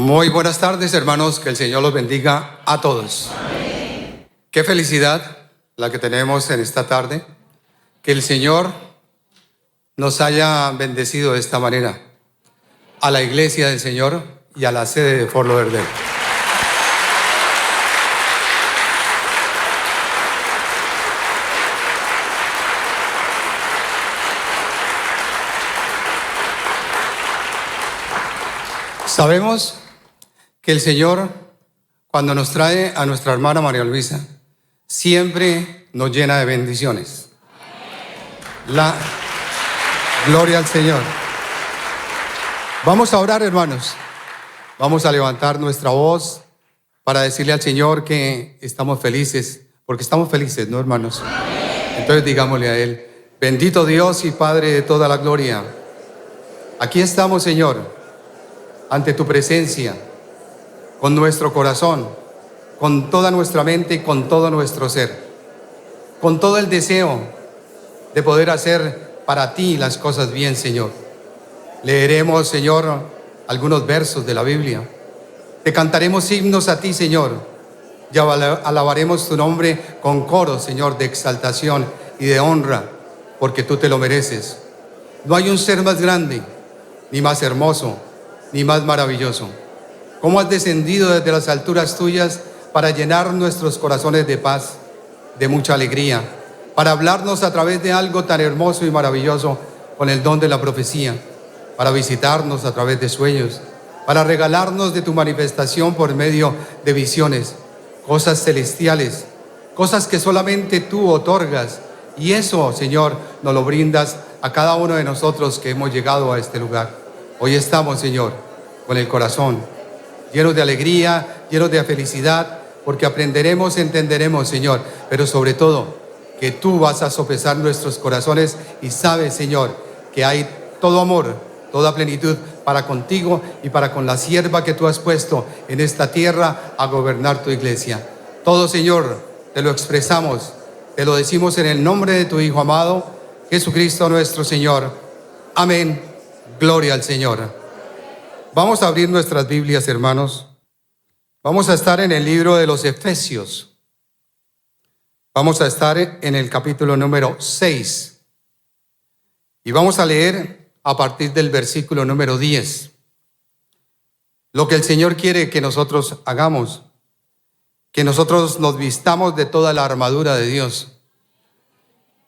Muy buenas tardes, hermanos, que el Señor los bendiga a todos. Amén. Qué felicidad la que tenemos en esta tarde, que el Señor nos haya bendecido de esta manera, a la iglesia del Señor y a la sede de Fort Lauderdale. Sabemos que el Señor, cuando nos trae a nuestra hermana María Luisa, siempre nos llena de bendiciones. La gloria al Señor. Vamos a orar, hermanos. Vamos a levantar nuestra voz para decirle al Señor que estamos felices, porque estamos felices, ¿no, hermanos? Entonces digámosle a Él: bendito Dios y Padre de toda la gloria, aquí estamos, Señor, ante tu presencia, con nuestro corazón, con toda nuestra mente y con todo nuestro ser, con todo el deseo de poder hacer para ti las cosas bien, Señor. Leeremos, Señor, algunos versos de la Biblia. Te cantaremos himnos a ti, Señor, y alabaremos tu nombre con coros, Señor, de exaltación y de honra, porque tú te lo mereces. No hay un ser más grande, ni más hermoso, ni más maravilloso. Cómo has descendido desde las alturas tuyas para llenar nuestros corazones de paz, de mucha alegría, para hablarnos a través de algo tan hermoso y maravilloso con el don de la profecía, para visitarnos a través de sueños, para regalarnos de tu manifestación por medio de visiones, cosas celestiales, cosas que solamente tú otorgas, y eso, Señor, nos lo brindas a cada uno de nosotros que hemos llegado a este lugar. Hoy estamos, Señor, con el corazón llenos de alegría, llenos de felicidad, porque aprenderemos, entenderemos, Señor, pero sobre todo, que tú vas a sopesar nuestros corazones y sabes, Señor, que hay todo amor, toda plenitud para contigo y para con la sierva que tú has puesto en esta tierra a gobernar tu iglesia. Todo, Señor, te lo expresamos, te lo decimos en el nombre de tu Hijo amado, Jesucristo nuestro Señor. Amén. Gloria al Señor. Vamos a abrir nuestras Biblias, hermanos. Vamos a estar en el libro de los Efesios. Vamos a estar en el capítulo número 6. Y vamos a leer a partir del versículo número 10. Lo que el Señor quiere que nosotros hagamos, que nosotros nos vistamos de toda la armadura de Dios,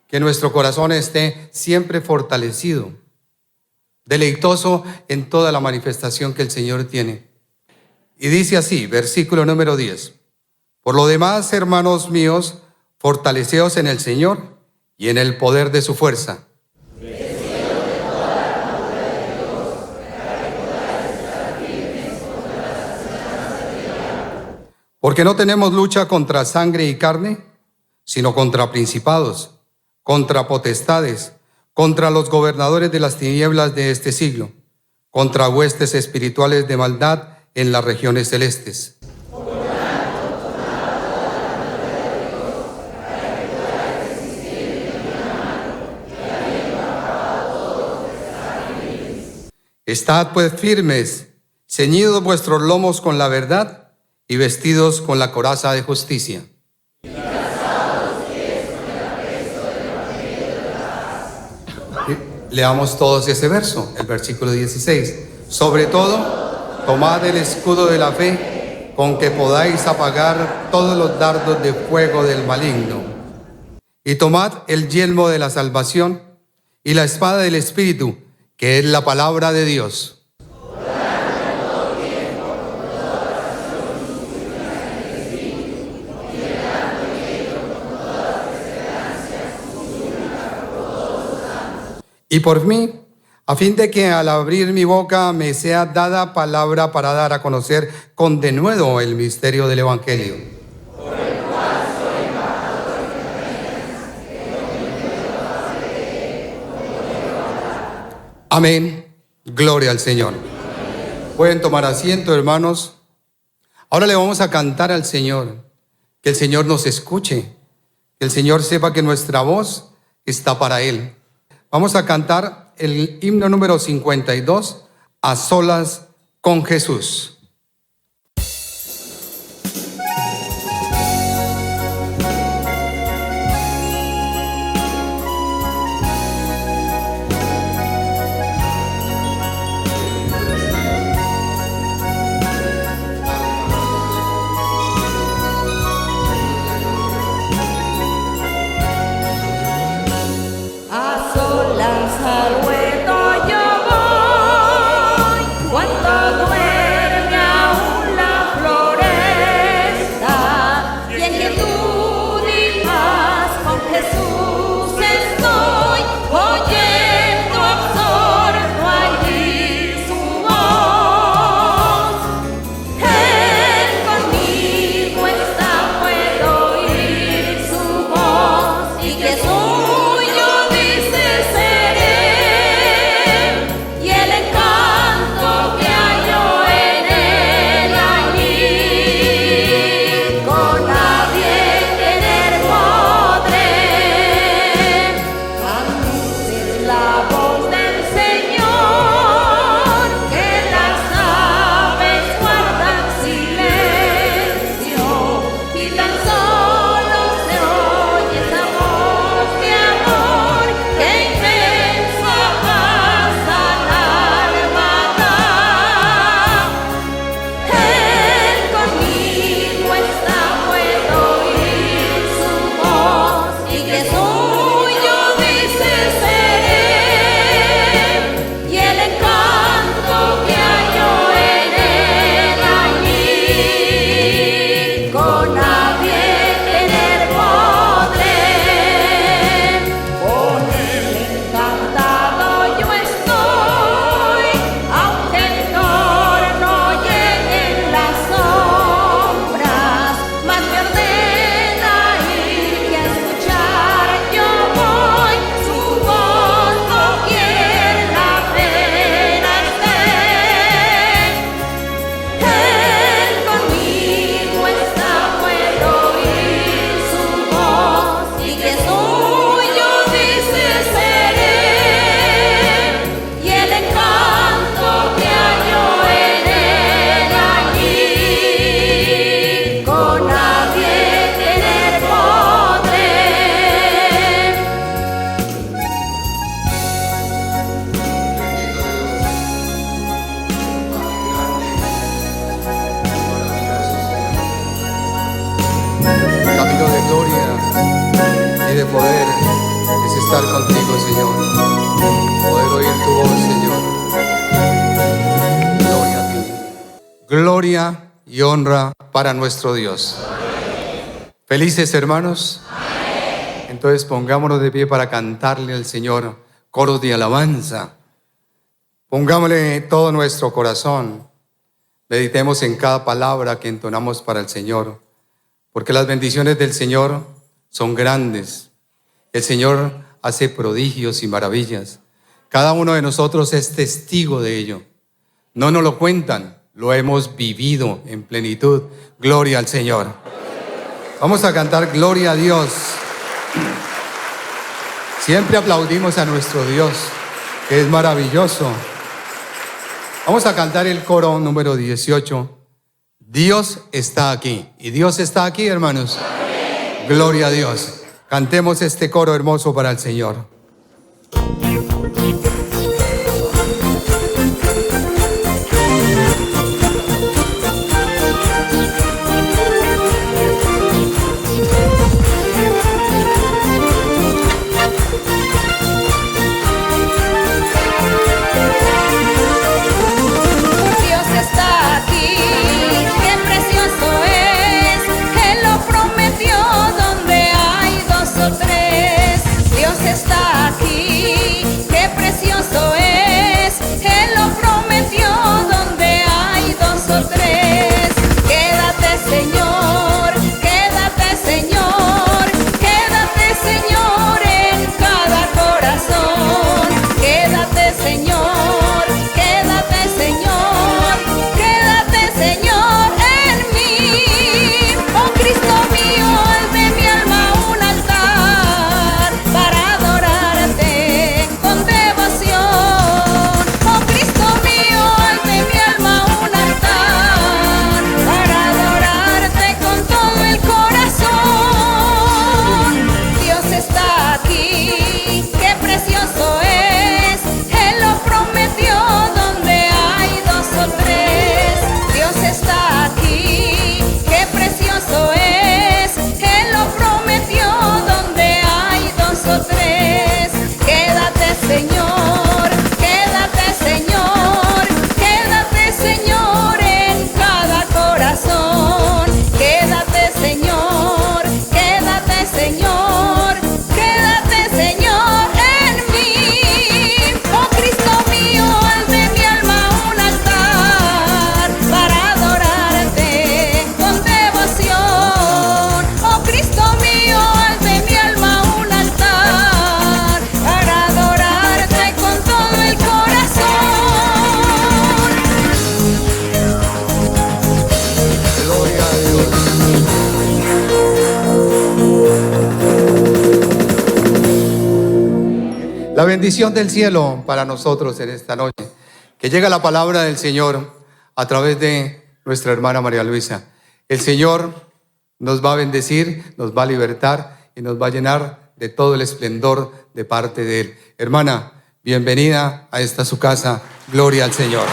que nuestro corazón esté siempre fortalecido, deleitoso en toda la manifestación que el Señor tiene. Y dice así, versículo número 10. Por lo demás, hermanos míos, fortaleceos en el Señor y en el poder de su fuerza. Porque no tenemos lucha contra sangre y carne, sino contra principados, contra potestades, contra los gobernadores de las tinieblas de este siglo, contra huestes espirituales de maldad en las regiones celestes. Estad pues firmes, ceñidos vuestros lomos con la verdad y vestidos con la coraza de justicia. Leamos todos ese verso, el versículo 16. Sobre todo, tomad el escudo de la fe, con que podáis apagar todos los dardos de fuego del maligno. Y tomad el yelmo de la salvación y la espada del Espíritu, que es la palabra de Dios. Y por mí, a fin de que al abrir mi boca me sea dada palabra para dar a conocer con denuedo el misterio del Evangelio. Por el cual soy embajador de Amén. Gloria al Señor. Pueden tomar asiento, hermanos. Ahora le vamos a cantar al Señor. Que el Señor nos escuche. Que el Señor sepa que nuestra voz está para Él. Vamos a cantar el himno número 52, A solas con Jesús. contigo, Señor. Poder oír tu voz, Señor. Gloria a ti. Gloria y honra para nuestro Dios. ¿Felices, hermanos? Entonces pongámonos de pie para cantarle al Señor coros de alabanza. Pongámosle todo nuestro corazón. Meditemos en cada palabra que entonamos para el Señor, porque las bendiciones del Señor son grandes. El Señor hace prodigios y maravillas. Cada uno de nosotros es testigo de ello. No nos lo cuentan, lo hemos vivido en plenitud. Gloria al Señor. Vamos a cantar Gloria a Dios. Siempre aplaudimos a nuestro Dios, que es maravilloso. Vamos a cantar el coro número 18. Dios está aquí. Y Dios está aquí, hermanos. Amén. Gloria a Dios. Cantemos este coro hermoso para el Señor. Está aquí, qué precioso es, Él lo prometió donde hay dos o tres. Quédate, Señor, quédate, Señor, quédate, Señor, en cada corazón. Quédate, Señor, quédate, Señor, quédate, Señor, en mí. Oh Cristo mío, haz de mi alma un altar para adorarte con devoción. Oh Cristo mío, haz de mi alma un altar para adorarte con todo el corazón. Dios está aquí, qué precioso es, Él lo prometió donde hay dos o tres. Dios está aquí, qué precioso es, Él lo prometió donde hay dos o tres. Quédate, Señor, quédate, Señor, quédate, Señor, en cada corazón. Quédate, Señor, quédate, Señor, quédate, Señor, en mí. Oh Cristo mío, haz de mi alma un altar para adorarte con devoción. Oh Cristo mío, haz de mi alma un altar para adorarte con todo el corazón. Gloria a Dios. La bendición del cielo para nosotros en esta noche. Que llega la palabra del Señor a través de nuestra hermana María Luisa. El Señor nos va a bendecir, nos va a libertar y nos va a llenar de todo el esplendor de parte de Él. Hermana, bienvenida a esta su casa. Gloria al Señor.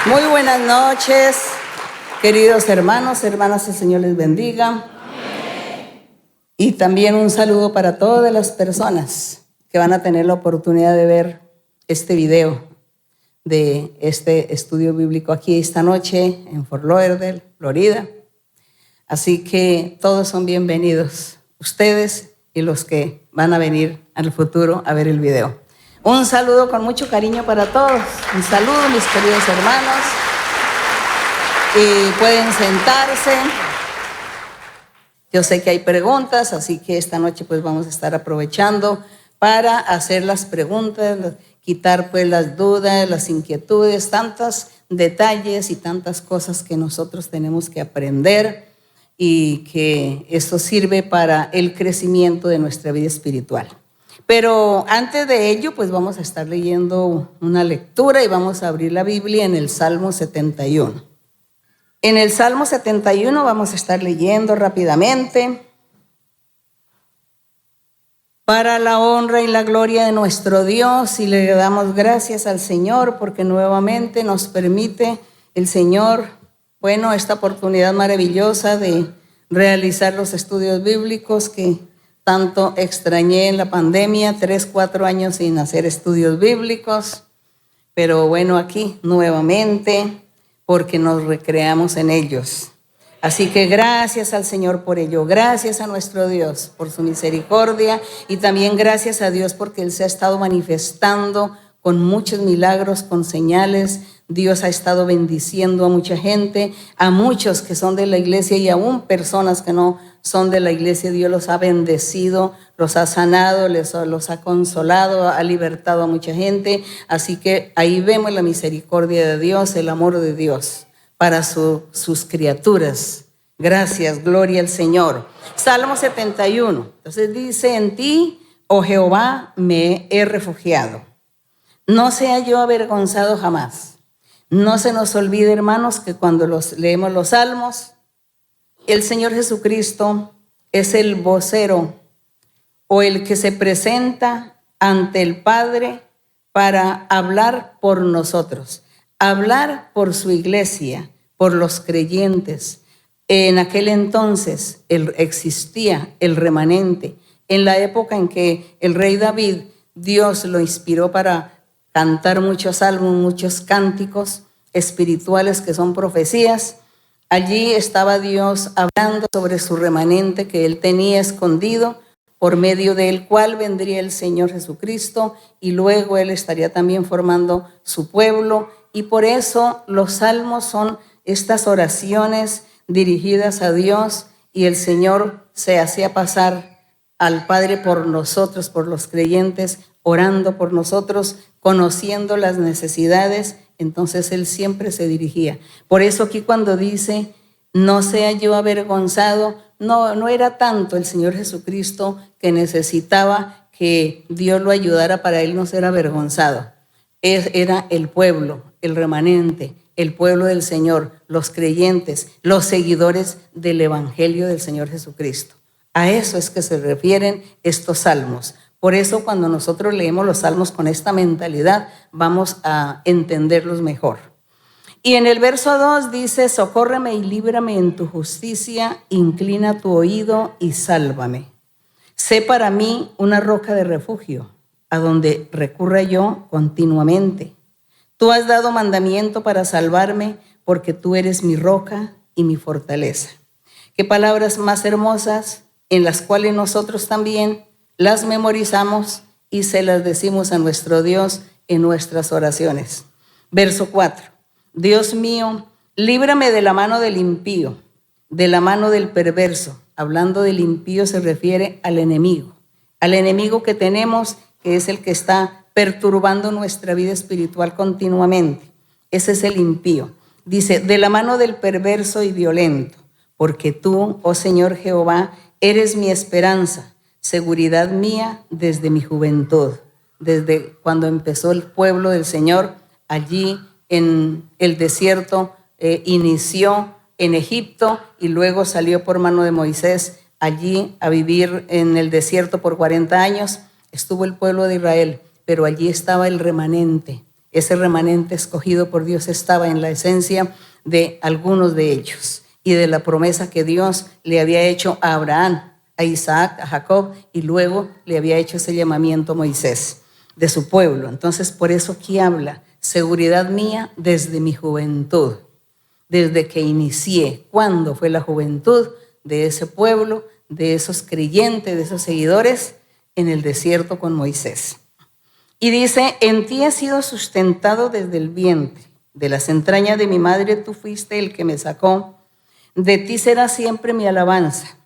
Muy buenas noches, queridos hermanos, hermanas, el Señor les bendiga. Amén. Y también un saludo para todas las personas que van a tener la oportunidad de ver este video de este estudio bíblico aquí esta noche en Fort Lauderdale, Florida. Así que todos son bienvenidos, ustedes y los que van a venir al futuro a ver el video. Un saludo con mucho cariño para todos. Un saludo, mis queridos hermanos. Y pueden sentarse. Yo sé que hay preguntas, así que esta noche pues vamos a estar aprovechando para hacer las preguntas, quitar pues las dudas, las inquietudes, tantos detalles y tantas cosas que nosotros tenemos que aprender y que esto sirve para el crecimiento de nuestra vida espiritual. Pero antes de ello, pues vamos a estar leyendo una lectura y vamos a abrir la Biblia en el Salmo 71. En el Salmo 71 vamos a estar leyendo rápidamente. para la honra y la gloria de nuestro Dios, y le damos gracias al Señor porque nuevamente nos permite el Señor, bueno, esta oportunidad maravillosa de realizar los estudios bíblicos que tanto extrañé en la pandemia, 3, 4 años sin hacer estudios bíblicos, pero bueno, aquí nuevamente porque nos recreamos en ellos. Así que gracias al Señor por ello, gracias a nuestro Dios por su misericordia y también gracias a Dios porque Él se ha estado manifestando con muchos milagros, con señales. Dios ha estado bendiciendo a mucha gente, a muchos que son de la iglesia y aún personas que no son de la iglesia. Dios los ha bendecido, los ha sanado, los ha consolado, ha libertado a mucha gente. Así que ahí vemos la misericordia de Dios, el amor de Dios para sus criaturas. Gracias, gloria al Señor. Salmo 71. Entonces dice, en ti, oh Jehová, me he refugiado. No sea yo avergonzado jamás. No se nos olvide, hermanos, que cuando leemos los salmos, el Señor Jesucristo es el vocero o el que se presenta ante el Padre para hablar por nosotros, hablar por su iglesia, por los creyentes. En aquel entonces existía el remanente. En la época en que el rey David, Dios lo inspiró para cantar muchos salmos, muchos cánticos espirituales que son profecías. Allí estaba Dios hablando sobre su remanente que Él tenía escondido, por medio del cual vendría el Señor Jesucristo y luego Él estaría también formando su pueblo. Y por eso los salmos son estas oraciones dirigidas a Dios y el Señor se hacía pasar al Padre por nosotros, por los creyentes, orando por nosotros, conociendo las necesidades. Entonces Él siempre se dirigía. Por eso aquí cuando dice, no sea yo avergonzado, no era tanto el Señor Jesucristo que necesitaba que Dios lo ayudara para Él no ser avergonzado. Era el pueblo, el remanente, el pueblo del Señor, los creyentes, los seguidores del Evangelio del Señor Jesucristo. A eso es que se refieren estos salmos. Por eso cuando nosotros leemos los salmos con esta mentalidad, vamos a entenderlos mejor. Y en el verso 2 dice, socórreme y líbrame en tu justicia, inclina tu oído y sálvame. Sé para mí una roca de refugio, a donde recurra yo continuamente. Tú has dado mandamiento para salvarme, porque tú eres mi roca y mi fortaleza. Qué palabras más hermosas, en las cuales nosotros también las memorizamos y se las decimos a nuestro Dios en nuestras oraciones. Verso 4. Dios mío, líbrame de la mano del impío, de la mano del perverso. Hablando del impío se refiere al enemigo que tenemos, que es el que está perturbando nuestra vida espiritual continuamente. Ese es el impío. Dice, de la mano del perverso y violento, porque tú, oh Señor Jehová, eres mi esperanza, seguridad mía desde mi juventud. Desde cuando empezó el pueblo del Señor, allí en el desierto, inició en Egipto y luego salió por mano de Moisés allí a vivir en el desierto por 40 años. Estuvo el pueblo de Israel, pero allí estaba el remanente. Ese remanente escogido por Dios estaba en la esencia de algunos de ellos y de la promesa que Dios le había hecho a Abraham, a Isaac, a Jacob, y luego le había hecho ese llamamiento a Moisés de su pueblo. Entonces, por eso aquí habla, seguridad mía desde mi juventud, desde que inicié. ¿Cuándo fue la juventud de ese pueblo, de esos creyentes, de esos seguidores? En el desierto con Moisés. Y dice, en ti he sido sustentado desde el vientre, de las entrañas de mi madre tú fuiste el que me sacó, de ti será siempre mi alabanza.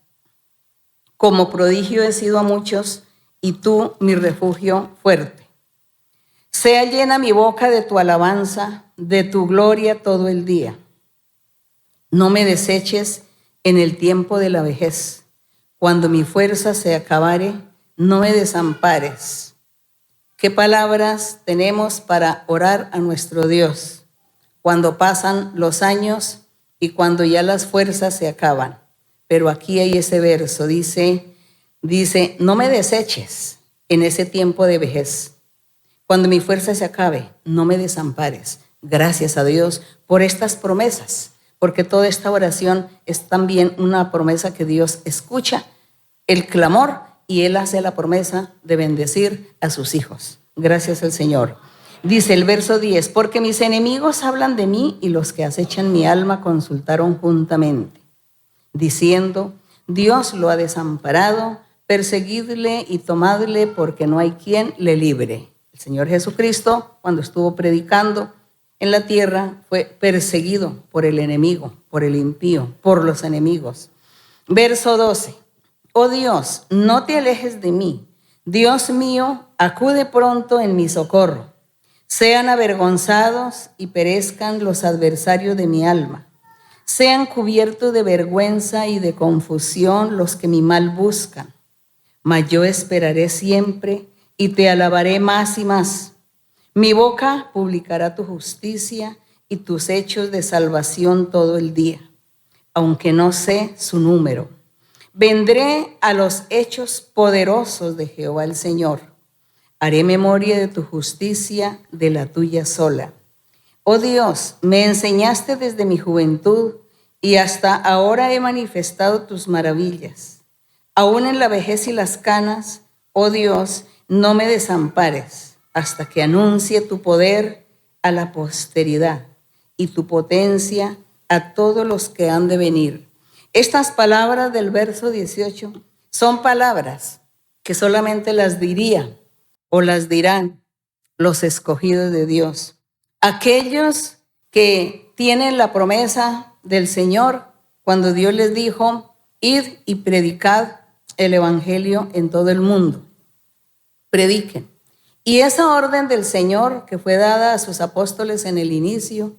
Como prodigio he sido a muchos, y tú mi refugio fuerte. Sea llena mi boca de tu alabanza, de tu gloria todo el día. No me deseches en el tiempo de la vejez. Cuando mi fuerza se acabare, no me desampares. ¿Qué palabras tenemos para orar a nuestro Dios cuando pasan los años y cuando ya las fuerzas se acaban? Pero aquí hay ese verso, dice, Dice, no me deseches en ese tiempo de vejez. Cuando mi fuerza se acabe, no me desampares. Gracias a Dios por estas promesas, porque toda esta oración es también una promesa que Dios escucha el clamor y Él hace la promesa de bendecir a sus hijos. Gracias al Señor. Dice el verso 10, porque mis enemigos hablan de mí y los que acechan mi alma consultaron juntamente, diciendo, Dios lo ha desamparado, perseguidle y tomadle porque no hay quien le libre. El Señor Jesucristo, cuando estuvo predicando en la tierra, fue perseguido por el enemigo, por el impío, por los enemigos. Verso 12, oh Dios, no te alejes de mí. Dios mío, acude pronto en mi socorro. Sean avergonzados y perezcan los adversarios de mi alma. Sean cubiertos de vergüenza y de confusión los que mi mal buscan. Mas yo esperaré siempre y te alabaré más y más. Mi boca publicará tu justicia y tus hechos de salvación todo el día, aunque no sé su número. Vendré a los hechos poderosos de Jehová el Señor. Haré memoria de tu justicia, de la tuya sola. Oh Dios, me enseñaste desde mi juventud y hasta ahora he manifestado tus maravillas. Aún en la vejez y las canas, oh Dios, no me desampares hasta que anuncie tu poder a la posteridad y tu potencia a todos los que han de venir. Estas palabras del verso 18 son palabras que solamente las diría o las dirán los escogidos de Dios. Aquellos que tienen la promesa del Señor cuando Dios les dijo, id y predicad el evangelio en todo el mundo. Prediquen. Y esa orden del Señor que fue dada a sus apóstoles en el inicio,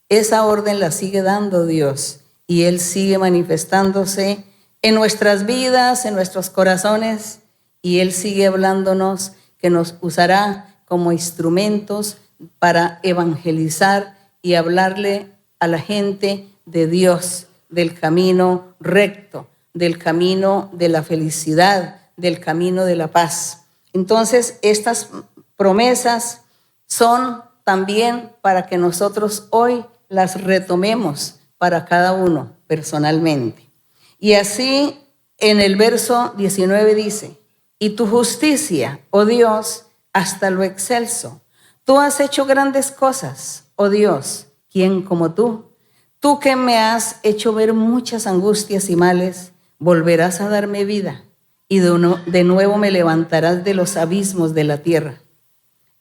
esa orden la sigue dando Dios y Él sigue manifestándose en nuestras vidas, en nuestros corazones, y Él sigue hablándonos que nos usará como instrumentos para evangelizar y hablarle a la gente de Dios, del camino recto, del camino de la felicidad, del camino de la paz. Entonces, estas promesas son también para que nosotros hoy las retomemos para cada uno personalmente. Y así en el verso 19 dice, y tu justicia, oh Dios, hasta lo excelso. Tú has hecho grandes cosas, oh Dios, ¿quién como tú? Tú que me has hecho ver muchas angustias y males, volverás a darme vida y de nuevo me levantarás de los abismos de la tierra.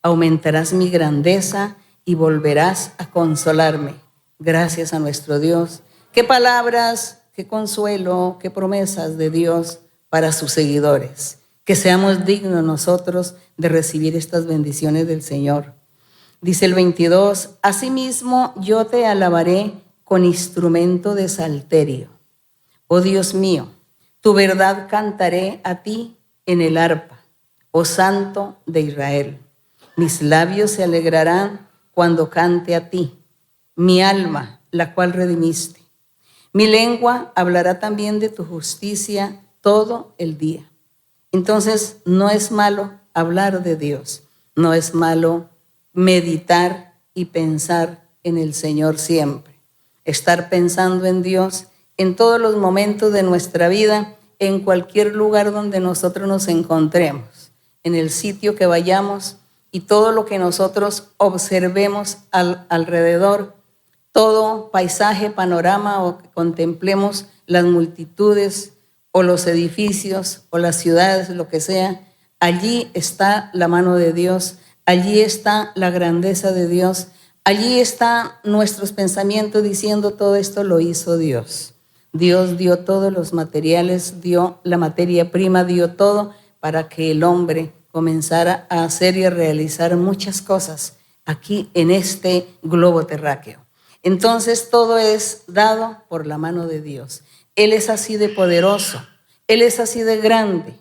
Aumentarás mi grandeza y volverás a consolarme. Gracias a nuestro Dios. Qué palabras, qué consuelo, qué promesas de Dios para sus seguidores. Que seamos dignos nosotros de recibir estas bendiciones del Señor. Dice el 22, asimismo yo te alabaré con instrumento de salterio. Oh Dios mío, tu verdad cantaré a ti en el arpa, oh Santo de Israel. Mis labios se alegrarán cuando cante a ti, mi alma, la cual redimiste. Mi lengua hablará también de tu justicia todo el día. Entonces, no es malo hablar de Dios, no es malo meditar y pensar en el Señor siempre. Estar pensando en Dios en todos los momentos de nuestra vida, en cualquier lugar donde nosotros nos encontremos, en el sitio que vayamos y todo lo que nosotros observemos alrededor, todo paisaje, panorama o que contemplemos las multitudes o los edificios o las ciudades, lo que sea, allí está la mano de Dios, allí está la grandeza de Dios, allí están nuestros pensamientos diciendo todo esto lo hizo Dios. Dios dio todos los materiales, dio la materia prima, dio todo para que el hombre comenzara a hacer y a realizar muchas cosas aquí en este globo terráqueo. Entonces todo es dado por la mano de Dios. Él es así de poderoso, Él es así de grande,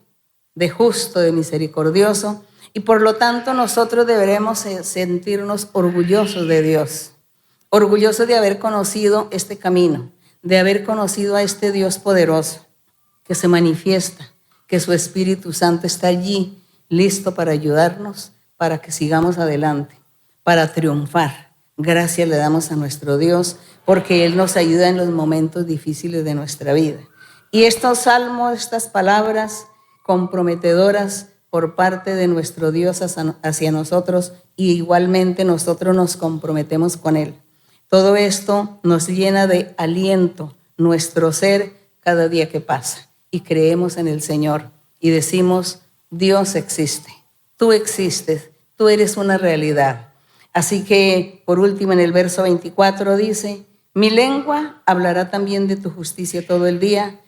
de justo, de misericordioso, y por lo tanto nosotros deberemos sentirnos orgullosos de Dios, orgullosos de haber conocido este camino, de haber conocido a este Dios poderoso que se manifiesta, que su Espíritu Santo está allí, listo para ayudarnos, para que sigamos adelante, para triunfar. Gracias le damos a nuestro Dios, porque Él nos ayuda en los momentos difíciles de nuestra vida. Y estos salmos, estas palabras comprometedoras por parte de nuestro Dios hacia nosotros, y igualmente nosotros nos comprometemos con Él. Todo esto nos llena de aliento, nuestro ser, cada día que pasa. Y creemos en el Señor y decimos, Dios existe, tú existes, tú eres una realidad. Así que, por último, en el verso 24 dice, mi lengua hablará también de tu justicia todo el día,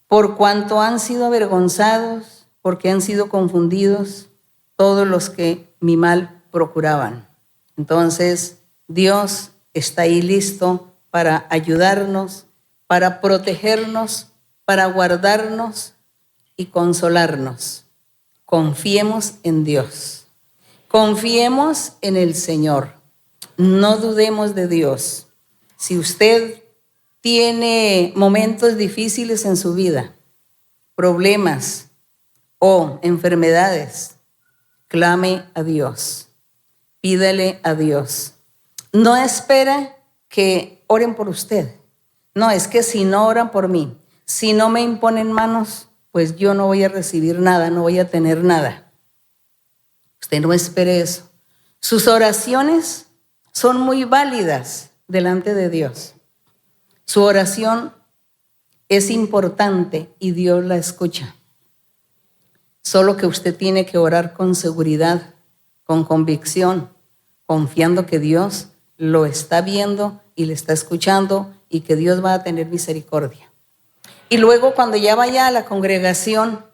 por cuanto han sido avergonzados, porque han sido confundidos todos los que mi mal procuraban. Entonces, Dios está ahí listo para ayudarnos, para protegernos, para guardarnos y consolarnos. Confiemos en Dios. Confiemos en el Señor. No dudemos de Dios. Si usted tiene momentos difíciles en su vida, problemas o enfermedades, clame a Dios. Pídale a Dios. No espera que oren por usted. No, es que si no oran por mí, si no me imponen manos, pues yo no voy a recibir nada, no voy a tener nada. Usted no espere eso. Sus oraciones son muy válidas delante de Dios. Su oración es importante y Dios la escucha. Solo que usted tiene que orar con seguridad, con convicción, confiando que Dios lo está viendo y le está escuchando y que Dios va a tener misericordia. Y luego cuando ya vaya a la congregación,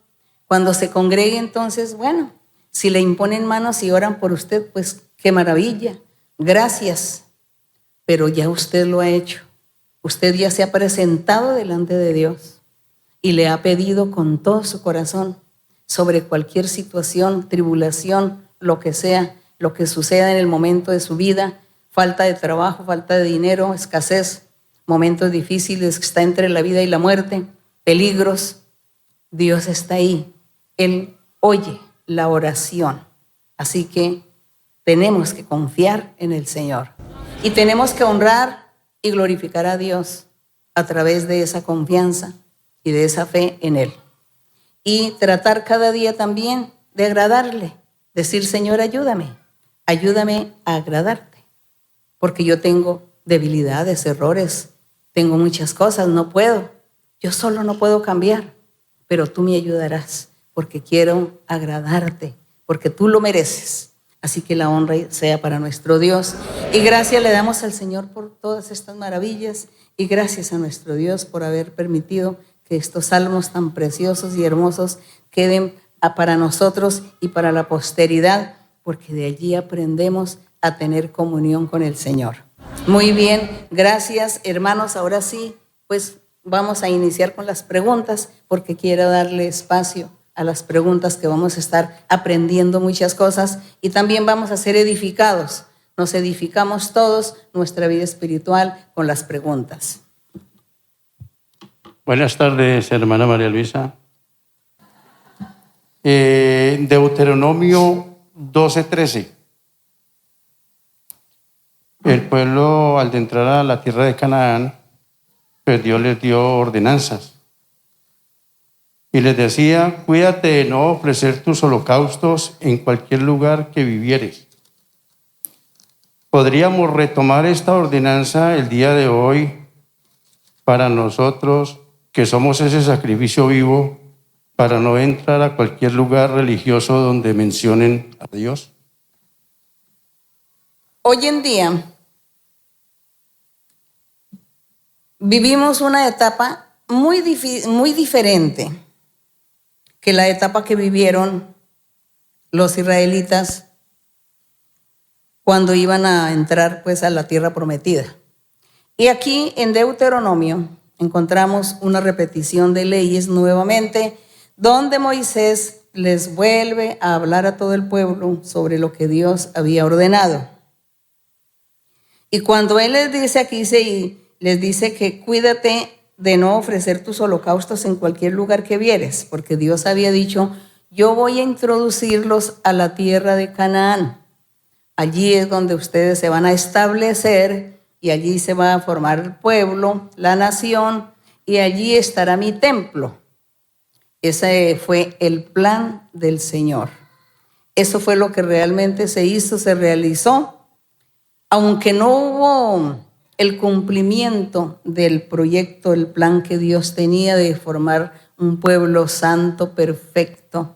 cuando se congregue, entonces, bueno, si le imponen manos y oran por usted, pues qué maravilla, gracias. Pero ya usted lo ha hecho. Usted ya se ha presentado delante de Dios y le ha pedido con todo su corazón sobre cualquier situación, tribulación, lo que sea, lo que suceda en el momento de su vida, falta de trabajo, falta de dinero, escasez, momentos difíciles que está entre la vida y la muerte, peligros. Dios está ahí. Él oye la oración. Así que tenemos que confiar en el Señor. Y tenemos que honrar y glorificar a Dios a través de esa confianza y de esa fe en Él. Y tratar cada día también de agradarle. Decir, Señor, ayúdame a agradarte. Porque yo tengo debilidades, errores, tengo muchas cosas, no puedo. Yo solo no puedo cambiar, pero tú me ayudarás porque quiero agradarte, porque tú lo mereces. Así que la honra sea para nuestro Dios. Y gracias le damos al Señor por todas estas maravillas y gracias a nuestro Dios por haber permitido que estos salmos tan preciosos y hermosos queden para nosotros y para la posteridad, porque de allí aprendemos a tener comunión con el Señor. Muy bien, gracias hermanos. Ahora sí, pues vamos a iniciar con las preguntas porque quiero darle espacio a las preguntas que vamos a estar aprendiendo muchas cosas y también vamos a ser edificados. Nos edificamos todos nuestra vida espiritual con las preguntas. Buenas tardes, hermana María Luisa. Deuteronomio 12:13. El pueblo, al entrar a la tierra de Canaán, pues Dios les dio ordenanzas. Y les decía, cuídate de no ofrecer tus holocaustos en cualquier lugar que vivieres. ¿Podríamos retomar esta ordenanza el día de hoy para nosotros que somos ese sacrificio vivo para no entrar a cualquier lugar religioso donde mencionen a Dios? Hoy en día vivimos una etapa muy diferente que la etapa que vivieron los israelitas cuando iban a entrar pues a la tierra prometida. Y aquí en Deuteronomio encontramos una repetición de leyes nuevamente, donde Moisés les vuelve a hablar a todo el pueblo sobre lo que Dios había ordenado. Y cuando él les dice aquí, les dice que cuídate de no ofrecer tus holocaustos en cualquier lugar que vieres, porque Dios había dicho, yo voy a introducirlos a la tierra de Canaán. Allí es donde ustedes se van a establecer y allí se va a formar el pueblo, la nación, y allí estará mi templo. Ese fue el plan del Señor. Eso fue lo que realmente se hizo, se realizó. Aunque no hubo el cumplimiento del proyecto, el plan que Dios tenía de formar un pueblo santo, perfecto,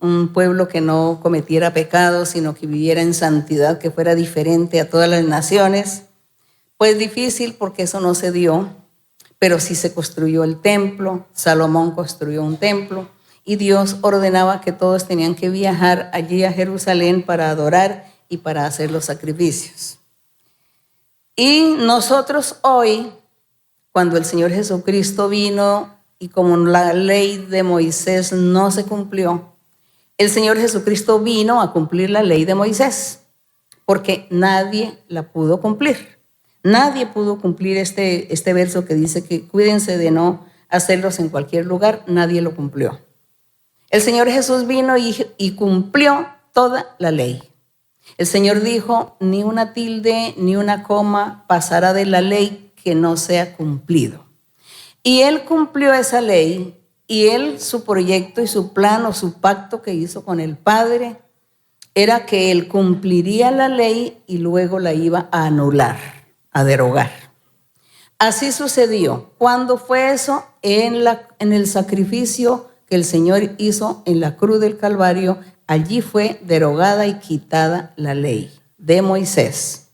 un pueblo que no cometiera pecados, sino que viviera en santidad, que fuera diferente a todas las naciones, pues difícil porque eso no se dio, pero sí se construyó el templo, Salomón construyó un templo y Dios ordenaba que todos tenían que viajar allí a Jerusalén para adorar y para hacer los sacrificios. Y nosotros hoy, cuando el Señor Jesucristo vino y como la ley de Moisés no se cumplió, el Señor Jesucristo vino a cumplir la ley de Moisés, porque nadie la pudo cumplir. Nadie pudo cumplir este verso que dice que cuídense de no hacerlos en cualquier lugar, nadie lo cumplió. El Señor Jesús vino y cumplió toda la ley. El Señor dijo, ni una tilde ni una coma pasará de la ley que no sea cumplido. Y Él cumplió esa ley y Él, su proyecto y su plan o su pacto que hizo con el Padre, era que Él cumpliría la ley y luego la iba a anular, a derogar. Así sucedió. ¿Cuándo fue eso? En el sacrificio que el Señor hizo en la cruz del Calvario. Allí fue derogada y quitada la ley de Moisés.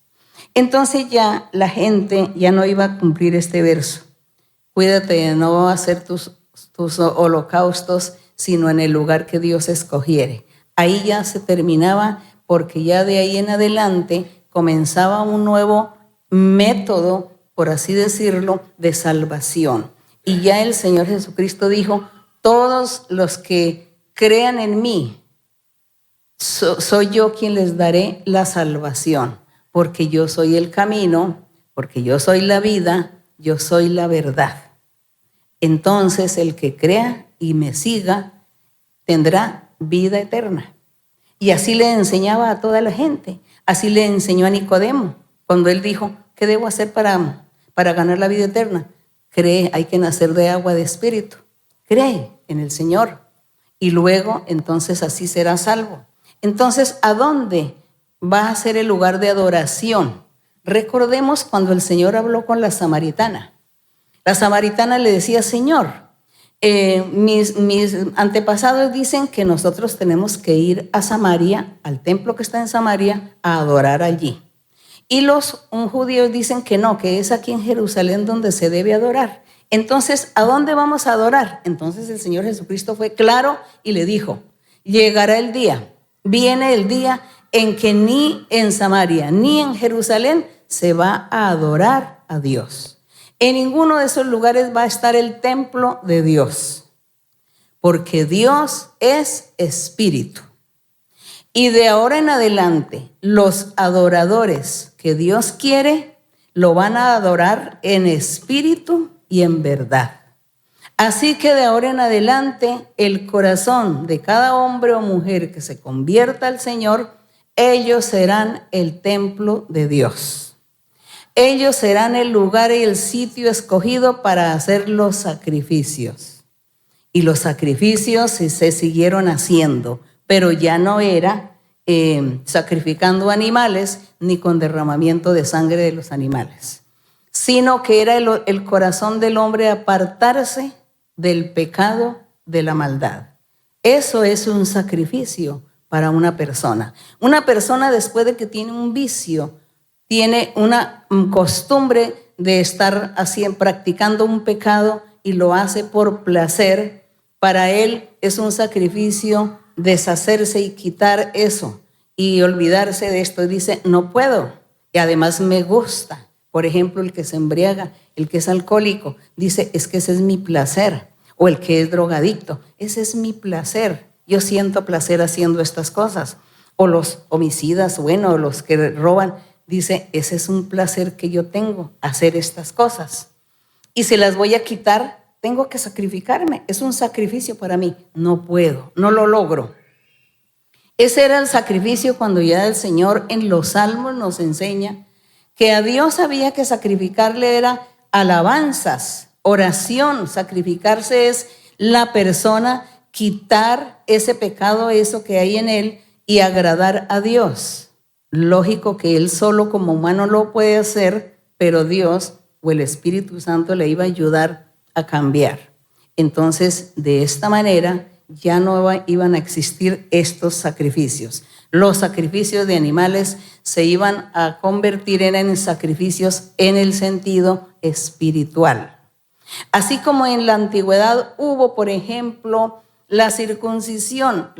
Entonces ya la gente ya no iba a cumplir este verso. Cuídate de no hacer tus holocaustos, sino en el lugar que Dios escogiere. Ahí ya se terminaba, porque ya de ahí en adelante comenzaba un nuevo método, por así decirlo, de salvación. Y ya el Señor Jesucristo dijo, todos los que crean en mí, soy yo quien les daré la salvación, porque yo soy el camino, porque yo soy la vida, yo soy la verdad. Entonces el que crea y me siga tendrá vida eterna. Y así le enseñaba a toda la gente. Así le enseñó a Nicodemo cuando él dijo, ¿qué debo hacer para ganar la vida eterna? Cree, hay que nacer de agua de espíritu. Cree en el Señor y luego entonces así será salvo. Entonces, ¿a dónde va a ser el lugar de adoración? Recordemos cuando el Señor habló con la samaritana. La samaritana le decía, Señor, mis antepasados dicen que nosotros tenemos que ir a Samaria, al templo que está en Samaria, a adorar allí. Y los judíos dicen que no, que es aquí en Jerusalén donde se debe adorar. Entonces, ¿a dónde vamos a adorar? Entonces el Señor Jesucristo fue claro y le dijo, llegará el día, viene el día en que ni en Samaria ni en Jerusalén se va a adorar a Dios. En ninguno de esos lugares va a estar el templo de Dios, porque Dios es espíritu. Y de ahora en adelante, los adoradores que Dios quiere, lo van a adorar en espíritu y en verdad. Así que de ahora en adelante, el corazón de cada hombre o mujer que se convierta al Señor, ellos serán el templo de Dios. Ellos serán el lugar y el sitio escogido para hacer los sacrificios. Y los sacrificios se siguieron haciendo, pero ya no era sacrificando animales ni con derramamiento de sangre de los animales, sino que era el corazón del hombre apartarse del pecado, de la maldad. Eso es un sacrificio para una persona. Una persona después de que tiene un vicio, tiene una costumbre de estar así practicando un pecado y lo hace por placer, para él es un sacrificio deshacerse y quitar eso y olvidarse de esto. Dice, no puedo, y además me gusta. Por ejemplo, el que se embriaga, el que es alcohólico, dice, es que ese es mi placer. O el que es drogadicto, ese es mi placer. Yo siento placer haciendo estas cosas. O los homicidas, bueno, los que roban, dice, ese es un placer que yo tengo, hacer estas cosas. y si las voy a quitar, tengo que sacrificarme. Es un sacrificio para mí. No puedo, no lo logro. Ese era el sacrificio cuando ya el Señor en los Salmos nos enseña que a Dios había que sacrificarle era alabanzas, oración. Sacrificarse es la persona quitar ese pecado, eso que hay en él, y agradar a Dios. Lógico que él solo como humano lo puede hacer, pero Dios o el Espíritu Santo le iba a ayudar a cambiar. Entonces, de esta manera ya no iban a existir estos sacrificios. Los sacrificios de animales se iban a convertir en sacrificios en el sentido espiritual. Así como en la antigüedad hubo, por ejemplo, la circuncisión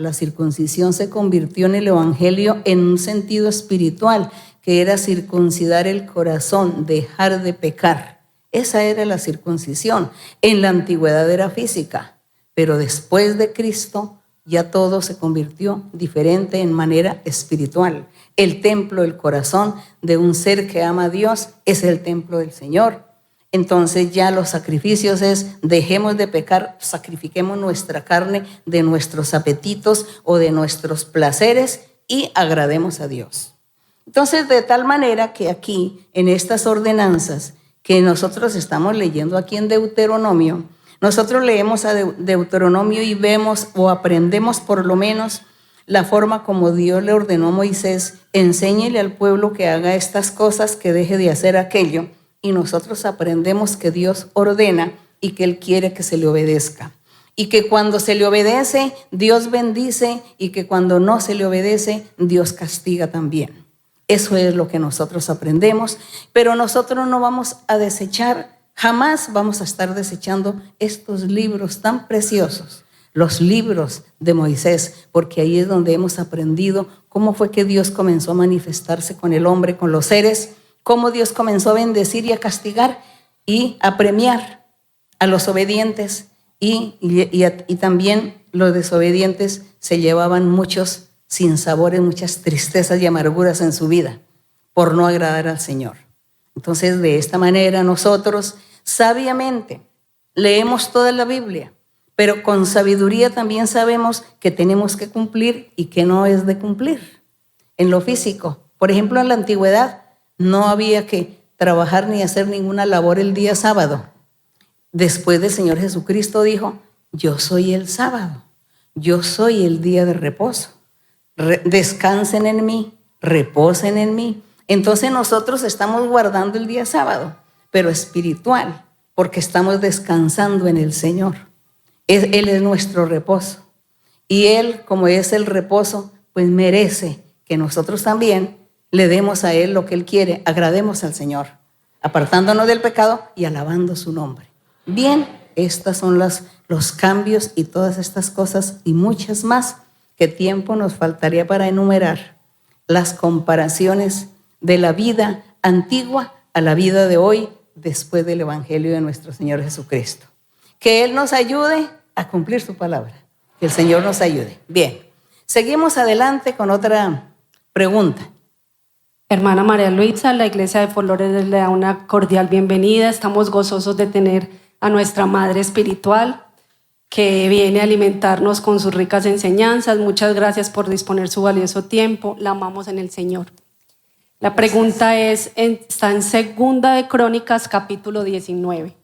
se convirtió en el evangelio en un sentido espiritual, que era circuncidar el corazón, dejar de pecar. Esa era la circuncisión. En la antigüedad era física, pero después de Cristo ya todo se convirtió diferente en manera espiritual. El templo, el corazón de un ser que ama a Dios es el templo del Señor. Entonces ya los sacrificios es, dejemos de pecar, sacrifiquemos nuestra carne de nuestros apetitos o de nuestros placeres y agrademos a Dios. Entonces, de tal manera que aquí, en estas ordenanzas que nosotros estamos leyendo aquí en Deuteronomio, nosotros leemos a Deuteronomio y vemos o aprendemos por lo menos la forma como Dios le ordenó a Moisés: enséñele al pueblo que haga estas cosas, que deje de hacer aquello. Y nosotros aprendemos que Dios ordena y que Él quiere que se le obedezca. Y que cuando se le obedece, Dios bendice, y que cuando no se le obedece, Dios castiga también. Eso es lo que nosotros aprendemos, pero nosotros no vamos a desechar, jamás vamos a estar desechando estos libros tan preciosos, los libros de Moisés, porque ahí es donde hemos aprendido cómo fue que Dios comenzó a manifestarse con el hombre, con los seres, cómo Dios comenzó a bendecir y a castigar y a premiar a los obedientes, y también los desobedientes se llevaban muchos sinsabores, muchas tristezas y amarguras en su vida por no agradar al Señor. Entonces, de esta manera nosotros sabiamente leemos toda la Biblia, pero con sabiduría también sabemos que tenemos que cumplir y que no es de cumplir. En lo físico, por ejemplo, en la antigüedad no había que trabajar ni hacer ninguna labor el día sábado. Después del Señor Jesucristo dijo: yo soy el sábado, yo soy el día de reposo. Descansen en mí, reposen en mí. Entonces nosotros estamos guardando el día sábado, pero espiritual, porque estamos descansando en el Señor. Él es nuestro reposo. Y Él, como es el reposo, pues merece que nosotros también le demos a Él lo que Él quiere, agrademos al Señor, apartándonos del pecado y alabando su nombre. Bien, estas son los cambios y todas estas cosas y muchas más que tiempo nos faltaría para enumerar. Las comparaciones de la vida antigua a la vida de hoy después del Evangelio de nuestro Señor Jesucristo. Que Él nos ayude a cumplir su palabra. Que el Señor nos ayude. Bien, seguimos adelante con otra pregunta. Hermana María Luisa, la Iglesia de Flores le da una cordial bienvenida. Estamos gozosos de tener a nuestra Madre Espiritual, que viene a alimentarnos con sus ricas enseñanzas. Muchas gracias por disponer su valioso tiempo. La amamos en el Señor. La pregunta está en 2 de Crónicas, capítulo 19.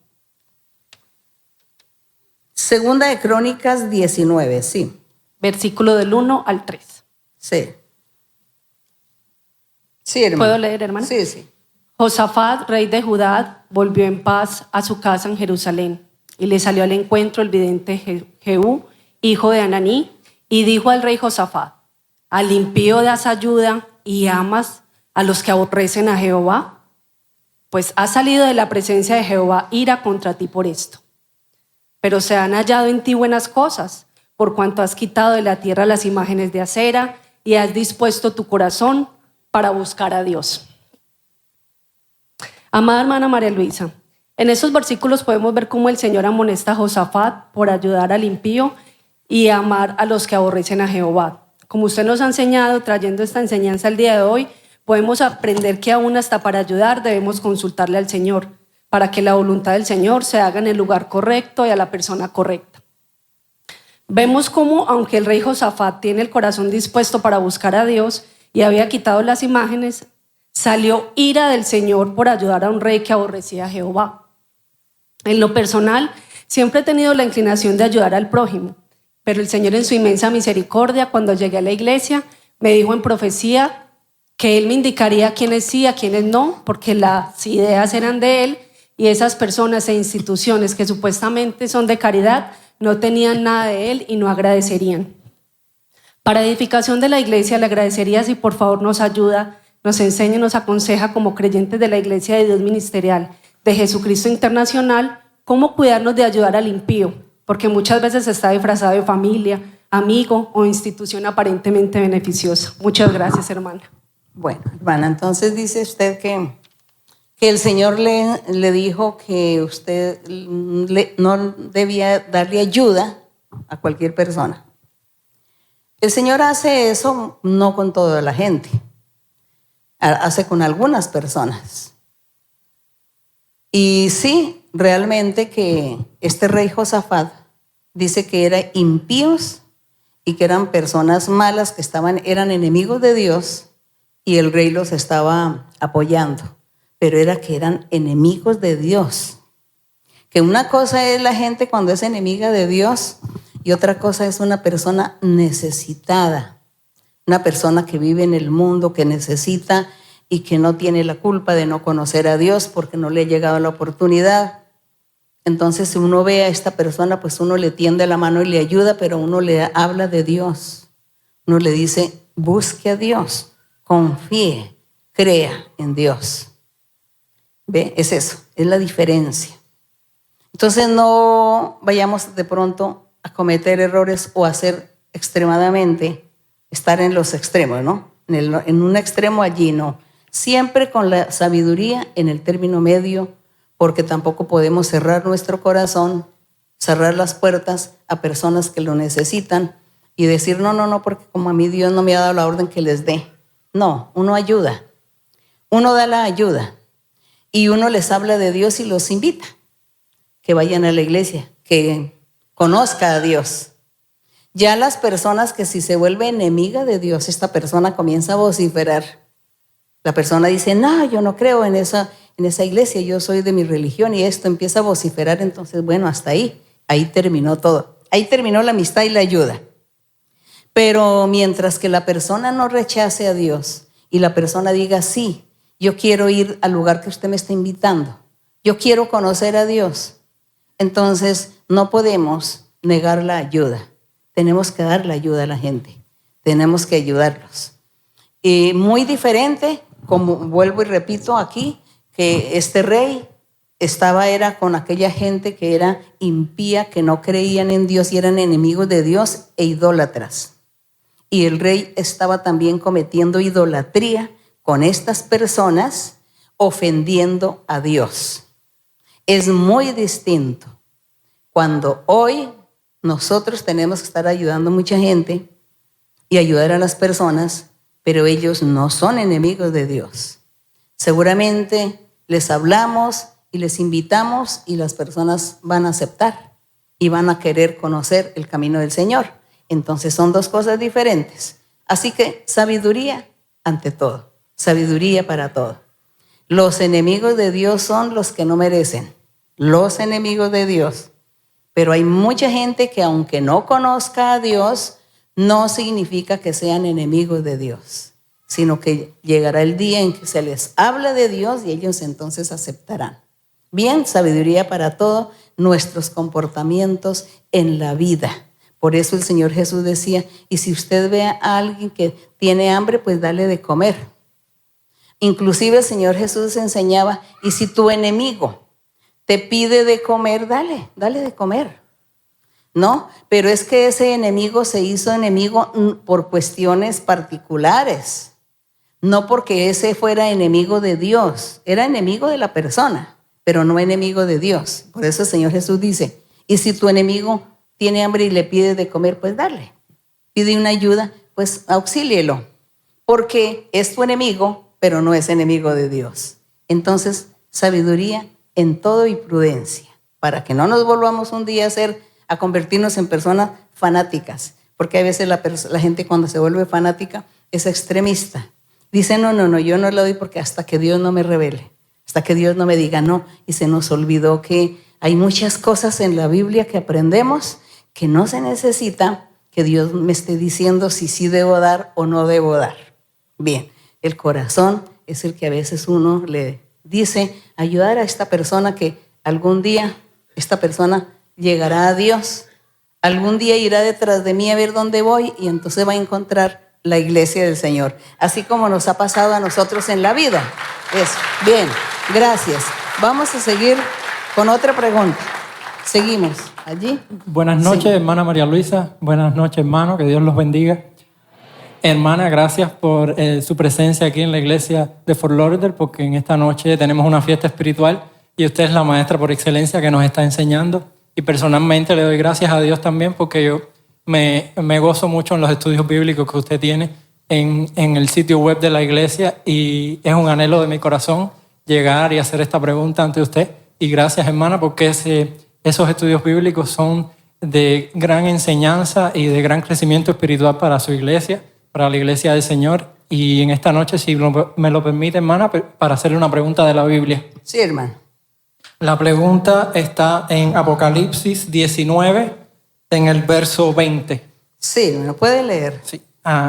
2 de Crónicas 19, sí. Versículo del 1 al 3. Sí. Sí, hermano. ¿Puedo leer, hermano? Sí, sí. Josafat, rey de Judá, volvió en paz a su casa en Jerusalén, y le salió al encuentro el vidente Jehú, hijo de Ananí, y dijo al rey Josafat: ¿al impío das ayuda y amas a los que aborrecen a Jehová? Pues ha salido de la presencia de Jehová ira contra ti por esto. Pero se han hallado en ti buenas cosas, por cuanto has quitado de la tierra las imágenes de acera y has dispuesto tu corazón para buscar a Dios. Amada hermana María Luisa, en estos versículos podemos ver cómo el Señor amonesta a Josafat por ayudar al impío y amar a los que aborrecen a Jehová. Como usted nos ha enseñado, trayendo esta enseñanza el día de hoy, podemos aprender que aún hasta para ayudar debemos consultarle al Señor, para que la voluntad del Señor se haga en el lugar correcto y a la persona correcta. Vemos cómo, aunque el rey Josafat tiene el corazón dispuesto para buscar a Dios y había quitado las imágenes, salió ira del Señor por ayudar a un rey que aborrecía a Jehová. En lo personal, siempre he tenido la inclinación de ayudar al prójimo, pero el Señor en su inmensa misericordia, cuando llegué a la iglesia, me dijo en profecía que Él me indicaría a quiénes sí, a quiénes no, porque las ideas eran de Él y esas personas e instituciones que supuestamente son de caridad no tenían nada de Él y no agradecerían. Para edificación de la iglesia, le agradecería si por favor nos ayuda, nos enseña y nos aconseja como creyentes de la Iglesia de Dios Ministerial de Jesucristo Internacional cómo cuidarnos de ayudar al impío, porque muchas veces está disfrazado de familia, amigo o institución aparentemente beneficiosa. Muchas gracias, hermana. Bueno, hermana, entonces dice usted que el Señor le dijo que usted no debía darle ayuda a cualquier persona. El Señor hace eso no con toda la gente, hace con algunas personas. Y sí, realmente que este rey Josafat dice que eran impíos y que eran personas malas que eran enemigos de Dios y el rey los estaba apoyando, pero era que eran enemigos de Dios. Que una cosa es la gente cuando es enemiga de Dios y otra cosa es una persona necesitada, una persona que vive en el mundo, que necesita y que no tiene la culpa de no conocer a Dios porque no le ha llegado la oportunidad. Entonces, si uno ve a esta persona, pues uno le tiende la mano y le ayuda, pero uno le habla de Dios. Uno le dice, busque a Dios, confíe, crea en Dios. ¿Ve? Es eso, es la diferencia. Entonces, no vayamos de pronto a cometer errores o hacer extremadamente, estar en los extremos, ¿no? En un extremo allí, no. Siempre con la sabiduría en el término medio, porque tampoco podemos cerrar nuestro corazón, cerrar las puertas a personas que lo necesitan y decir, no, porque como a mí Dios no me ha dado la orden que les dé. No, uno ayuda, uno da la ayuda y uno les habla de Dios y los invita que vayan a la iglesia, que conozca a Dios. Ya las personas que si se vuelve enemiga de Dios, esta persona comienza a vociferar. La persona dice, no, yo no creo en esa iglesia, yo soy de mi religión y esto empieza a vociferar. Entonces, bueno, hasta ahí terminó todo. Ahí terminó la amistad y la ayuda. Pero mientras que la persona no rechace a Dios y la persona diga, sí, yo quiero ir al lugar que usted me está invitando, yo quiero conocer a Dios, entonces no podemos negar la ayuda. Tenemos que dar la ayuda a la gente, tenemos que ayudarlos. Y muy diferente, como vuelvo y repito aquí, que este rey era con aquella gente que era impía, que no creían en Dios y eran enemigos de Dios e idólatras. Y el rey estaba también cometiendo idolatría con estas personas, ofendiendo a Dios. Es muy distinto cuando hoy nosotros tenemos que estar ayudando a mucha gente y ayudar a las personas, pero ellos no son enemigos de Dios. Seguramente les hablamos y les invitamos y las personas van a aceptar y van a querer conocer el camino del Señor. Entonces son dos cosas diferentes. Así que sabiduría ante todo, sabiduría para todo. Los enemigos de Dios son los que no merecen, los enemigos de Dios. Pero hay mucha gente que aunque no conozca a Dios, no significa que sean enemigos de Dios, sino que llegará el día en que se les habla de Dios y ellos entonces aceptarán. Bien, sabiduría para todo, nuestros comportamientos en la vida. Por eso el Señor Jesús decía, y si usted ve a alguien que tiene hambre, pues dale de comer. Inclusive el Señor Jesús enseñaba, y si tu enemigo te pide de comer, dale de comer. ¿No? Pero es que ese enemigo se hizo enemigo por cuestiones particulares, no porque ese fuera enemigo de Dios, era enemigo de la persona, pero no enemigo de Dios. Por eso el Señor Jesús dice, y si tu enemigo tiene hambre y le pide de comer, pues dale. Pide una ayuda, pues auxílielo, porque es tu enemigo, pero no es enemigo de Dios. Entonces, sabiduría en todo y prudencia, para que no nos volvamos un día a convertirnos en personas fanáticas, porque a veces la gente cuando se vuelve fanática es extremista. Dice, no, yo no le doy porque hasta que Dios no me revele, hasta que Dios no me diga no. Y se nos olvidó que hay muchas cosas en la Biblia que aprendemos que no se necesita que Dios me esté diciendo si sí debo dar o no debo dar. Bien, el corazón es el que a veces uno le dice, ayudar a esta persona que algún día esta persona llegará a Dios, algún día irá detrás de mí a ver dónde voy y entonces va a encontrar la iglesia del Señor, así como nos ha pasado a nosotros en la vida. Eso. Bien, gracias. Vamos a seguir con otra pregunta. Seguimos allí. Buenas noches, sí. Hermana María Luisa. Buenas noches, hermano. Que Dios los bendiga. Hermana, gracias por su presencia aquí en la iglesia de Fort Lauderdale, porque en esta noche tenemos una fiesta espiritual y usted es la maestra por excelencia que nos está enseñando. Y personalmente le doy gracias a Dios también porque yo me gozo mucho en los estudios bíblicos que usted tiene en el sitio web de la iglesia y es un anhelo de mi corazón llegar y hacer esta pregunta ante usted. Y gracias, hermana, porque esos estudios bíblicos son de gran enseñanza y de gran crecimiento espiritual para su iglesia, para la iglesia del Señor. Y en esta noche, si me lo permite, hermana, para hacerle una pregunta de la Biblia. Sí, hermano. La pregunta está en Apocalipsis 19, en el verso 20. Sí, ¿me lo puede leer? Sí.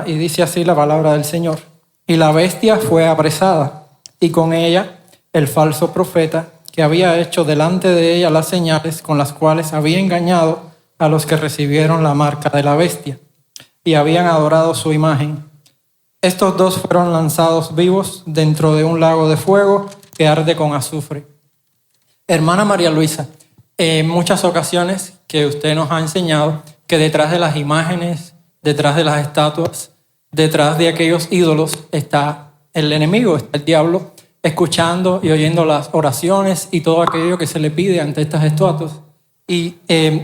Y dice así la palabra del Señor. Y la bestia fue apresada, y con ella el falso profeta, que había hecho delante de ella las señales con las cuales había engañado a los que recibieron la marca de la bestia y habían adorado su imagen. Estos dos fueron lanzados vivos dentro de un lago de fuego que arde con azufre. Hermana María Luisa, en muchas ocasiones que usted nos ha enseñado que detrás de las imágenes, detrás de las estatuas, detrás de aquellos ídolos está el enemigo, está el diablo, escuchando y oyendo las oraciones y todo aquello que se le pide ante estas estatuas. Y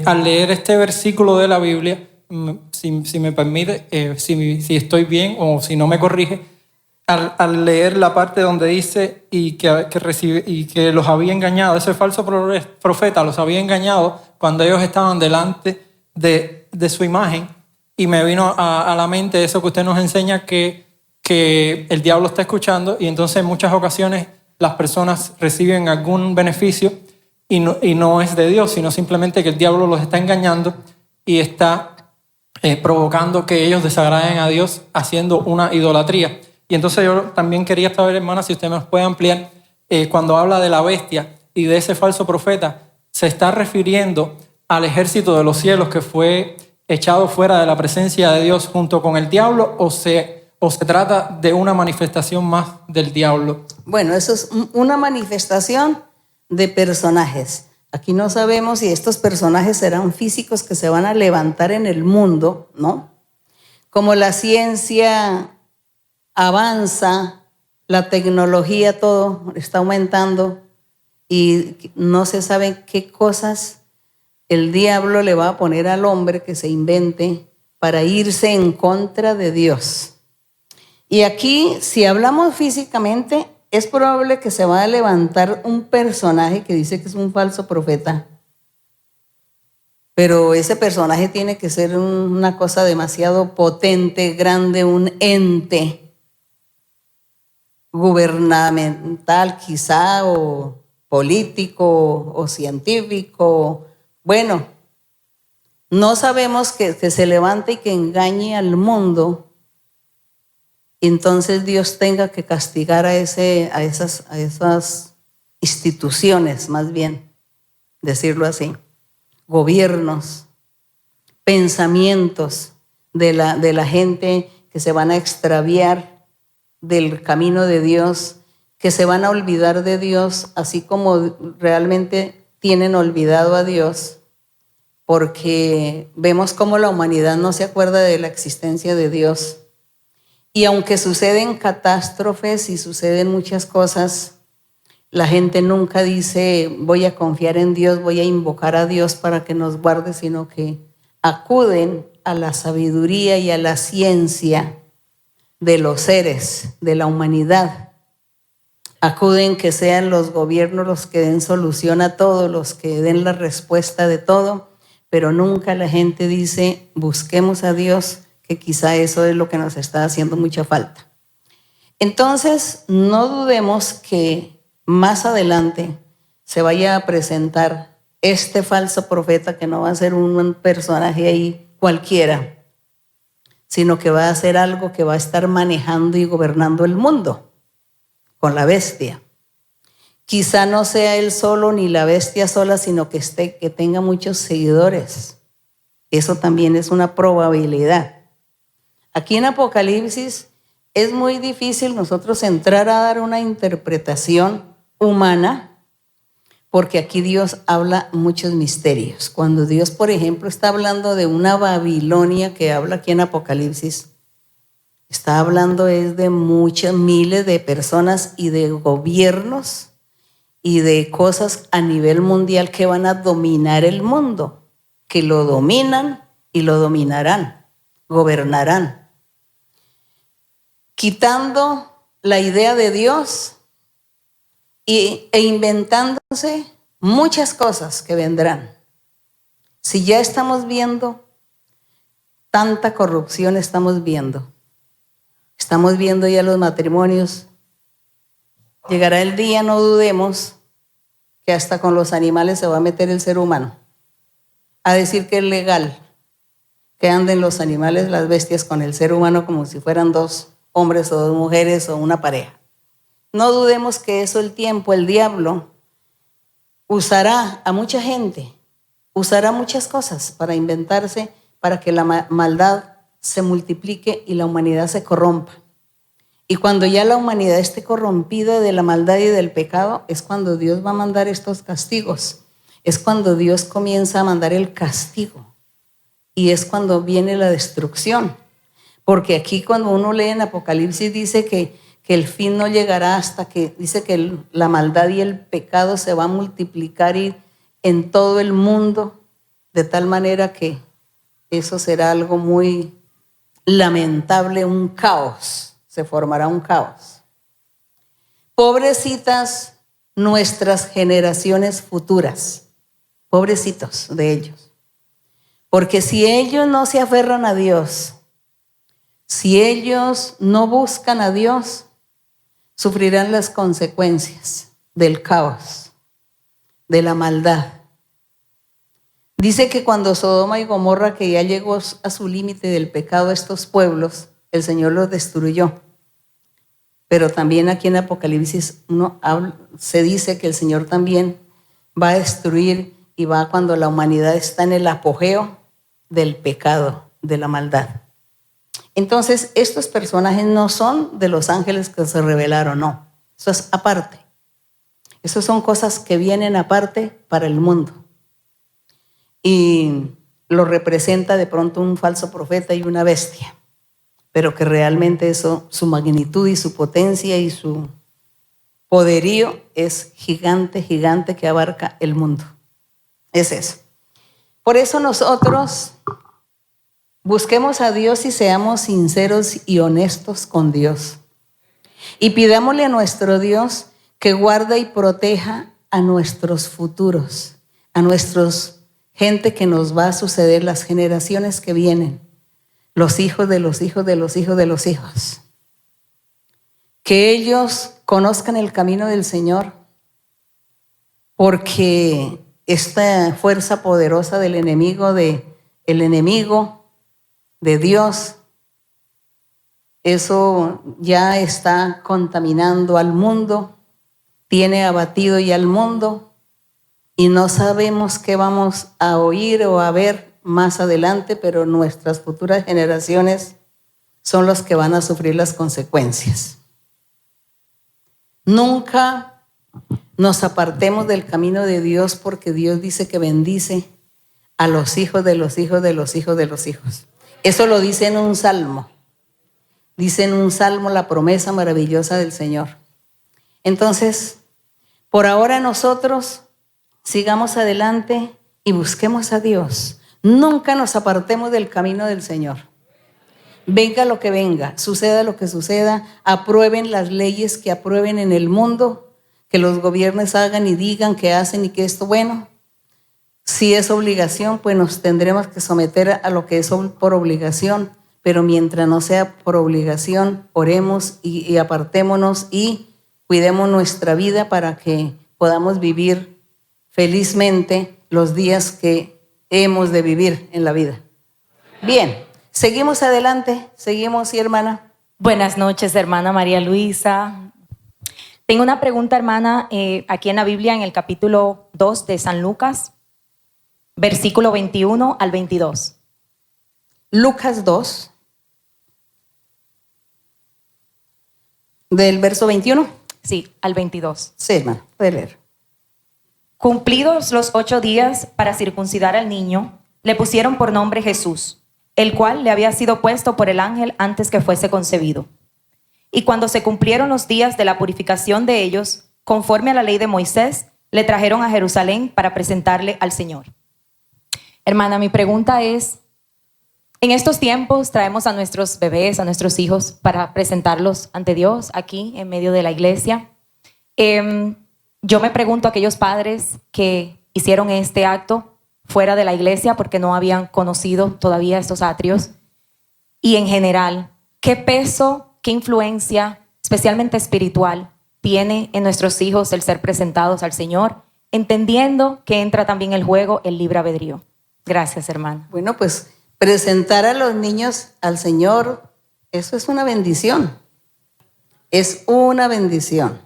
al leer este versículo de la Biblia, si me permite, si estoy bien o si no me corrige, al leer la parte donde dice y que los había engañado, ese falso profeta los había engañado cuando ellos estaban delante de su imagen, y me vino a la mente eso que usted nos enseña, que el diablo está escuchando, y entonces en muchas ocasiones las personas reciben algún beneficio y no es de Dios, sino simplemente que el diablo los está engañando y está provocando que ellos desagraden a Dios haciendo una idolatría. Y entonces yo también quería saber, hermana, si usted nos puede ampliar, cuando habla de la bestia y de ese falso profeta, ¿se está refiriendo al ejército de los cielos que fue echado fuera de la presencia de Dios junto con el diablo, o se trata de una manifestación más del diablo? Bueno, eso es una manifestación de personajes. Aquí no sabemos si estos personajes serán físicos que se van a levantar en el mundo, ¿no? Como la ciencia avanza, la tecnología, todo está aumentando y no se sabe qué cosas el diablo le va a poner al hombre que se invente para irse en contra de Dios. Y aquí, si hablamos físicamente, es probable que se va a levantar un personaje que dice que es un falso profeta. Pero ese personaje tiene que ser una cosa demasiado potente, grande, un ente gubernamental quizá, o político, o científico. Bueno, no sabemos que se levante y que engañe al mundo. Entonces Dios tenga que castigar a esas instituciones, más bien, decirlo así, gobiernos, pensamientos de la gente que se van a extraviar del camino de Dios, que se van a olvidar de Dios, así como realmente tienen olvidado a Dios, porque vemos cómo la humanidad no se acuerda de la existencia de Dios. Y aunque suceden catástrofes y suceden muchas cosas, la gente nunca dice voy a confiar en Dios, voy a invocar a Dios para que nos guarde, sino que acuden a la sabiduría y a la ciencia de los seres, de la humanidad. Acuden que sean los gobiernos los que den solución a todo, los que den la respuesta de todo, pero nunca la gente dice, busquemos a Dios, que quizá eso es lo que nos está haciendo mucha falta. Entonces, no dudemos que más adelante se vaya a presentar este falso profeta, que no va a ser un personaje ahí cualquiera, sino que va a ser algo que va a estar manejando y gobernando el mundo con la bestia. Quizá no sea él solo ni la bestia sola, sino que tenga muchos seguidores. Eso también es una probabilidad. Aquí en Apocalipsis es muy difícil nosotros entrar a dar una interpretación humana, porque aquí Dios habla muchos misterios. Cuando Dios, por ejemplo, está hablando de una Babilonia que habla aquí en Apocalipsis, está hablando es de muchas miles de personas y de gobiernos y de cosas a nivel mundial que van a dominar el mundo, que lo dominan y lo dominarán, gobernarán, quitando la idea de Dios e inventándose muchas cosas que vendrán. Si ya estamos viendo tanta corrupción, estamos viendo ya los matrimonios. Llegará el día, no dudemos, que hasta con los animales se va a meter el ser humano a decir que es legal que anden los animales, las bestias, con el ser humano como si fueran dos hombres o dos mujeres o una pareja. No dudemos que eso, el tiempo, el diablo usará a mucha gente, usará muchas cosas para inventarse, para que la maldad se multiplique y la humanidad se corrompa. Y cuando ya la humanidad esté corrompida de la maldad y del pecado, es cuando Dios va a mandar estos castigos. Es cuando Dios comienza a mandar el castigo. Y es cuando viene la destrucción. Porque aquí cuando uno lee en Apocalipsis dice que el fin no llegará hasta que, dice que la maldad y el pecado se va a multiplicar en todo el mundo, de tal manera que eso será algo muy lamentable, un caos, se formará un caos. Pobrecitas nuestras generaciones futuras, pobrecitos de ellos, porque si ellos no se aferran a Dios, si ellos no buscan a Dios, sufrirán las consecuencias del caos, de la maldad. Dice que cuando Sodoma y Gomorra, que ya llegó a su límite del pecado, estos pueblos, el Señor los destruyó. Pero también aquí en Apocalipsis se dice que el Señor también va a destruir, y va cuando la humanidad está en el apogeo del pecado, de la maldad. Entonces, estos personajes no son de los ángeles que se revelaron, no. Eso es aparte. Eso son cosas que vienen aparte para el mundo. Y lo representa de pronto un falso profeta y una bestia, pero que realmente eso, su magnitud y su potencia y su poderío es gigante, gigante, que abarca el mundo. Es eso. Por eso nosotros busquemos a Dios y seamos sinceros y honestos con Dios. Y pidámosle a nuestro Dios que guarde y proteja a nuestros futuros, a nuestros gente que nos va a suceder, las generaciones que vienen, los hijos de los hijos de los hijos de los hijos. Que ellos conozcan el camino del Señor, porque esta fuerza poderosa del enemigo, el enemigo de Dios, eso ya está contaminando al mundo, tiene abatido ya al mundo, y no sabemos qué vamos a oír o a ver más adelante, pero nuestras futuras generaciones son los que van a sufrir las consecuencias. Nunca nos apartemos del camino de Dios, porque Dios dice que bendice a los hijos de los hijos de los hijos de los hijos. Eso lo dice en un salmo. Dice en un salmo la promesa maravillosa del Señor. Entonces, por ahora nosotros sigamos adelante y busquemos a Dios. Nunca nos apartemos del camino del Señor. Venga lo que venga, suceda lo que suceda, aprueben las leyes que aprueben en el mundo, que los gobiernos hagan y digan que hacen y que esto, bueno, si es obligación, pues nos tendremos que someter a lo que es por obligación, pero mientras no sea por obligación, oremos y apartémonos y cuidemos nuestra vida para que podamos vivir felizmente los días que hemos de vivir en la vida. Bien. Seguimos adelante, seguimos, sí, hermana. Buenas noches, hermana María Luisa. Tengo una pregunta, hermana, aquí en la Biblia, en el capítulo 2 de San Lucas, versículo 21 al 22. Lucas 2, del verso 21. Sí, al 22. Sí, hermana, puede leer. Cumplidos los 8 días para circuncidar al niño, le pusieron por nombre Jesús, el cual le había sido puesto por el ángel antes que fuese concebido. Y cuando se cumplieron los días de la purificación de ellos, conforme a la ley de Moisés, le trajeron a Jerusalén para presentarle al Señor. Hermana, mi pregunta es, en estos tiempos traemos a nuestros bebés, a nuestros hijos, para presentarlos ante Dios aquí en medio de la iglesia. Yo me pregunto a aquellos padres que hicieron este acto fuera de la iglesia porque no habían conocido todavía estos atrios. Y en general, ¿qué peso, qué influencia, especialmente espiritual, tiene en nuestros hijos el ser presentados al Señor, entendiendo que entra también el juego el libre albedrío? Gracias, hermana. Bueno, pues presentar a los niños al Señor, eso es una bendición. Es una bendición.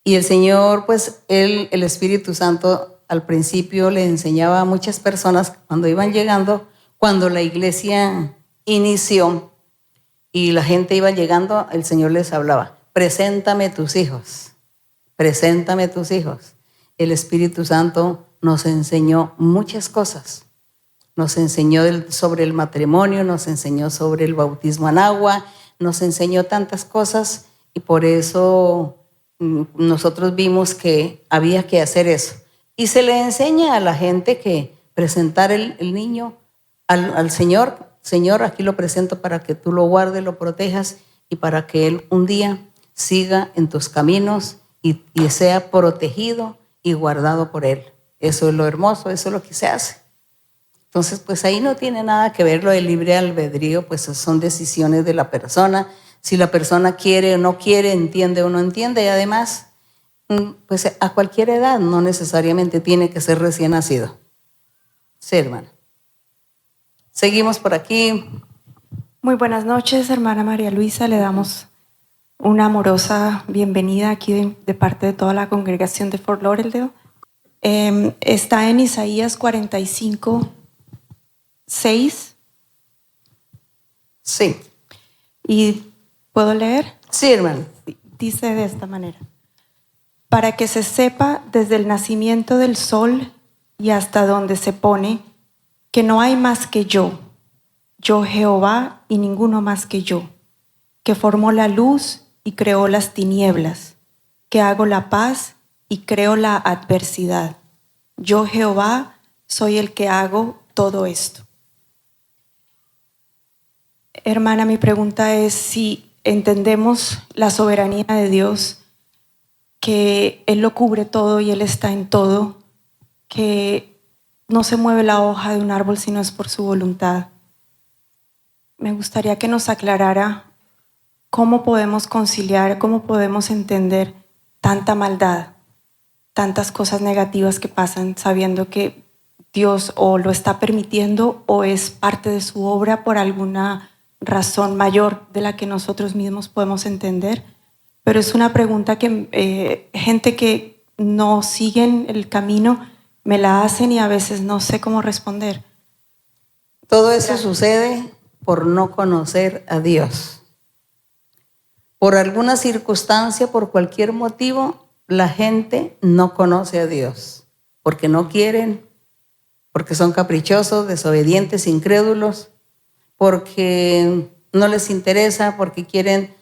Y el Señor, pues el Espíritu Santo, al principio le enseñaba a muchas personas cuando iban llegando, cuando la iglesia inició y la gente iba llegando, el Señor les hablaba, preséntame tus hijos, preséntame tus hijos. El Espíritu Santo nos enseñó muchas cosas. Nos enseñó sobre el matrimonio, nos enseñó sobre el bautismo en agua, nos enseñó tantas cosas y por eso nosotros vimos que había que hacer eso. Y se le enseña a la gente que presentar el niño al Señor. Señor, aquí lo presento para que tú lo guardes, lo protejas y para que él un día siga en tus caminos y sea protegido y guardado por él. Eso es lo hermoso, eso es lo que se hace. Entonces, pues ahí no tiene nada que ver lo del libre albedrío, pues son decisiones de la persona. Si la persona quiere o no quiere, entiende o no entiende y además, pues a cualquier edad, no necesariamente tiene que ser recién nacido. Sí, hermana. Seguimos por aquí. Muy buenas noches, hermana María Luisa. Le damos una amorosa bienvenida aquí de parte de toda la congregación de Fort Lauderdale. Está en Isaías 45, 6. Sí. ¿Y puedo leer? Sí, hermano. Dice de esta manera: para que se sepa desde el nacimiento del sol y hasta donde se pone, que no hay más que yo Jehová y ninguno más que yo, que formó la luz y creó las tinieblas, que hago la paz y creo la adversidad. Yo Jehová soy el que hago todo esto. Hermana, mi pregunta es si entendemos la soberanía de Dios, que Él lo cubre todo y Él está en todo, que no se mueve la hoja de un árbol si no es por su voluntad. Me gustaría que nos aclarara cómo podemos conciliar, cómo podemos entender tanta maldad, tantas cosas negativas que pasan, sabiendo que Dios o lo está permitiendo o es parte de su obra por alguna razón mayor de la que nosotros mismos podemos entender. Pero es una pregunta que gente que no siguen el camino me la hacen y a veces no sé cómo responder. Todo eso sucede por no conocer a Dios. Por alguna circunstancia, por cualquier motivo, la gente no conoce a Dios. Porque no quieren, porque son caprichosos, desobedientes, incrédulos, porque no les interesa, porque quieren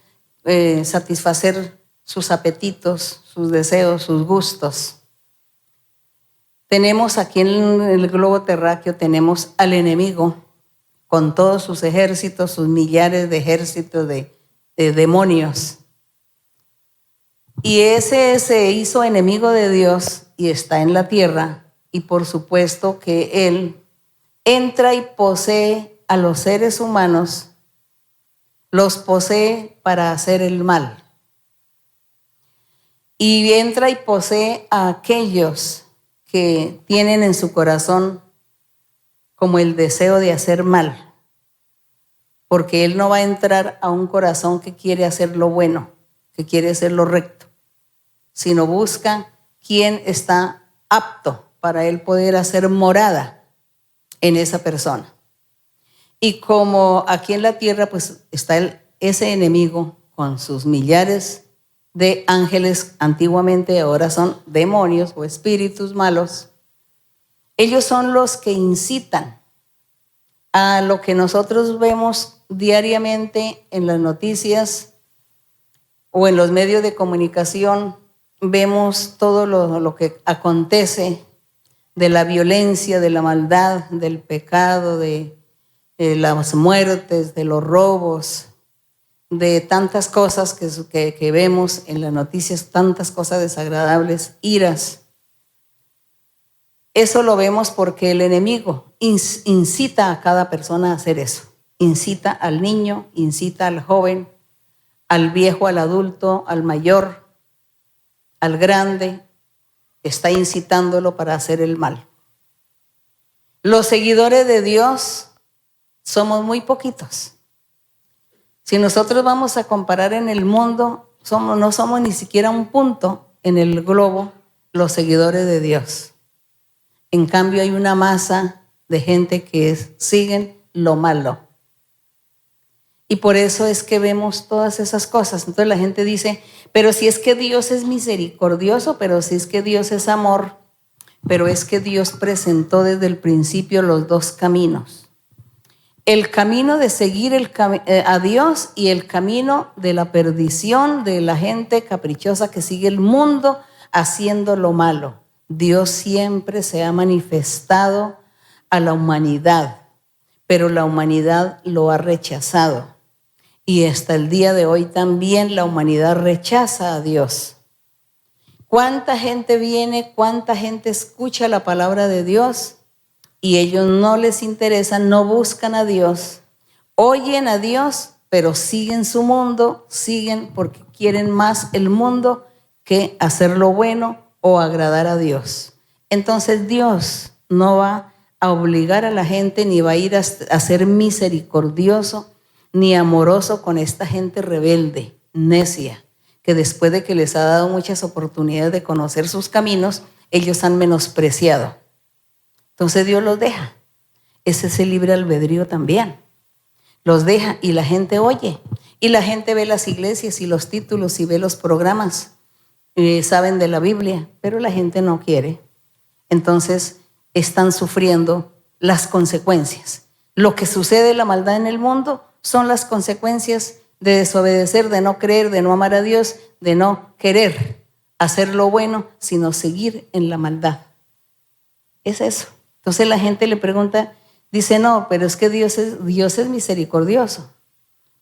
satisfacer sus apetitos, sus deseos, sus gustos. Tenemos aquí en el globo terráqueo, tenemos al enemigo con todos sus ejércitos, sus millares de ejércitos de demonios. Y ese se hizo enemigo de Dios y está en la tierra, y por supuesto que él entra y posee a los seres humanos, los posee para hacer el mal. Y entra y posee a aquellos que tienen en su corazón como el deseo de hacer mal, porque él no va a entrar a un corazón que quiere hacer lo bueno, que quiere hacer lo recto, sino busca quién está apto para él poder hacer morada en esa persona. Y como aquí en la tierra pues está ese enemigo con sus millares de ángeles, antiguamente ahora son demonios o espíritus malos, ellos son los que incitan a lo que nosotros vemos diariamente en las noticias o en los medios de comunicación. Vemos todo lo que acontece de la violencia, de la maldad, del pecado, de las muertes, de los robos, de tantas cosas que vemos en las noticias, tantas cosas desagradables, iras. Eso lo vemos porque el enemigo incita a cada persona a hacer eso. Incita al niño, incita al joven, al viejo, al adulto, al mayor, al grande. Está incitándolo para hacer el mal. Los seguidores de Dios somos muy poquitos. Si nosotros vamos a comparar en el mundo, no somos ni siquiera un punto en el globo los seguidores de Dios. En cambio hay una masa de gente que siguen lo malo. Y por eso es que vemos todas esas cosas. Entonces la gente dice, pero si es que Dios es misericordioso, pero si es que Dios es amor, pero es que Dios presentó desde el principio los dos caminos. El camino de seguir a Dios y el camino de la perdición de la gente caprichosa que sigue el mundo haciendo lo malo. Dios siempre se ha manifestado a la humanidad, pero la humanidad lo ha rechazado. Y hasta el día de hoy también la humanidad rechaza a Dios. ¿Cuánta gente viene, cuánta gente escucha la palabra de Dios y ellos no les interesa, no buscan a Dios, oyen a Dios, pero siguen su mundo, siguen porque quieren más el mundo que hacer lo bueno o agradar a Dios? Entonces Dios no va a obligar a la gente ni va a ir a ser misericordioso ni amoroso con esta gente rebelde, necia, que después de que les ha dado muchas oportunidades de conocer sus caminos, ellos han menospreciado. Entonces Dios los deja. Ese es el libre albedrío también. Los deja y la gente oye. Y la gente ve las iglesias y los títulos y ve los programas. Saben de la Biblia, pero la gente no quiere. Entonces están sufriendo las consecuencias. Lo que sucede en la maldad en el mundo son las consecuencias de desobedecer, de no creer, de no amar a Dios, de no querer hacer lo bueno, sino seguir en la maldad. Es eso. Entonces la gente le pregunta, dice, no, pero es que Dios es misericordioso.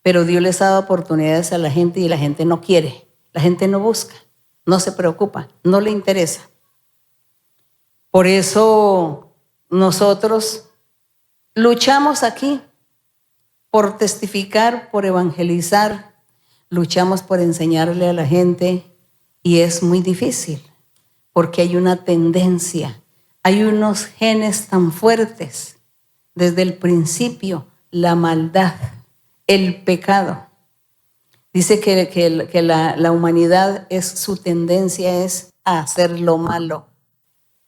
Pero Dios les ha dado oportunidades a la gente y la gente no quiere. La gente no busca, no se preocupa, no le interesa. Por eso nosotros luchamos aquí por testificar, por evangelizar, luchamos por enseñarle a la gente y es muy difícil porque hay una tendencia, hay unos genes tan fuertes desde el principio, la maldad, el pecado. Dice que la humanidad su tendencia es a hacer lo malo.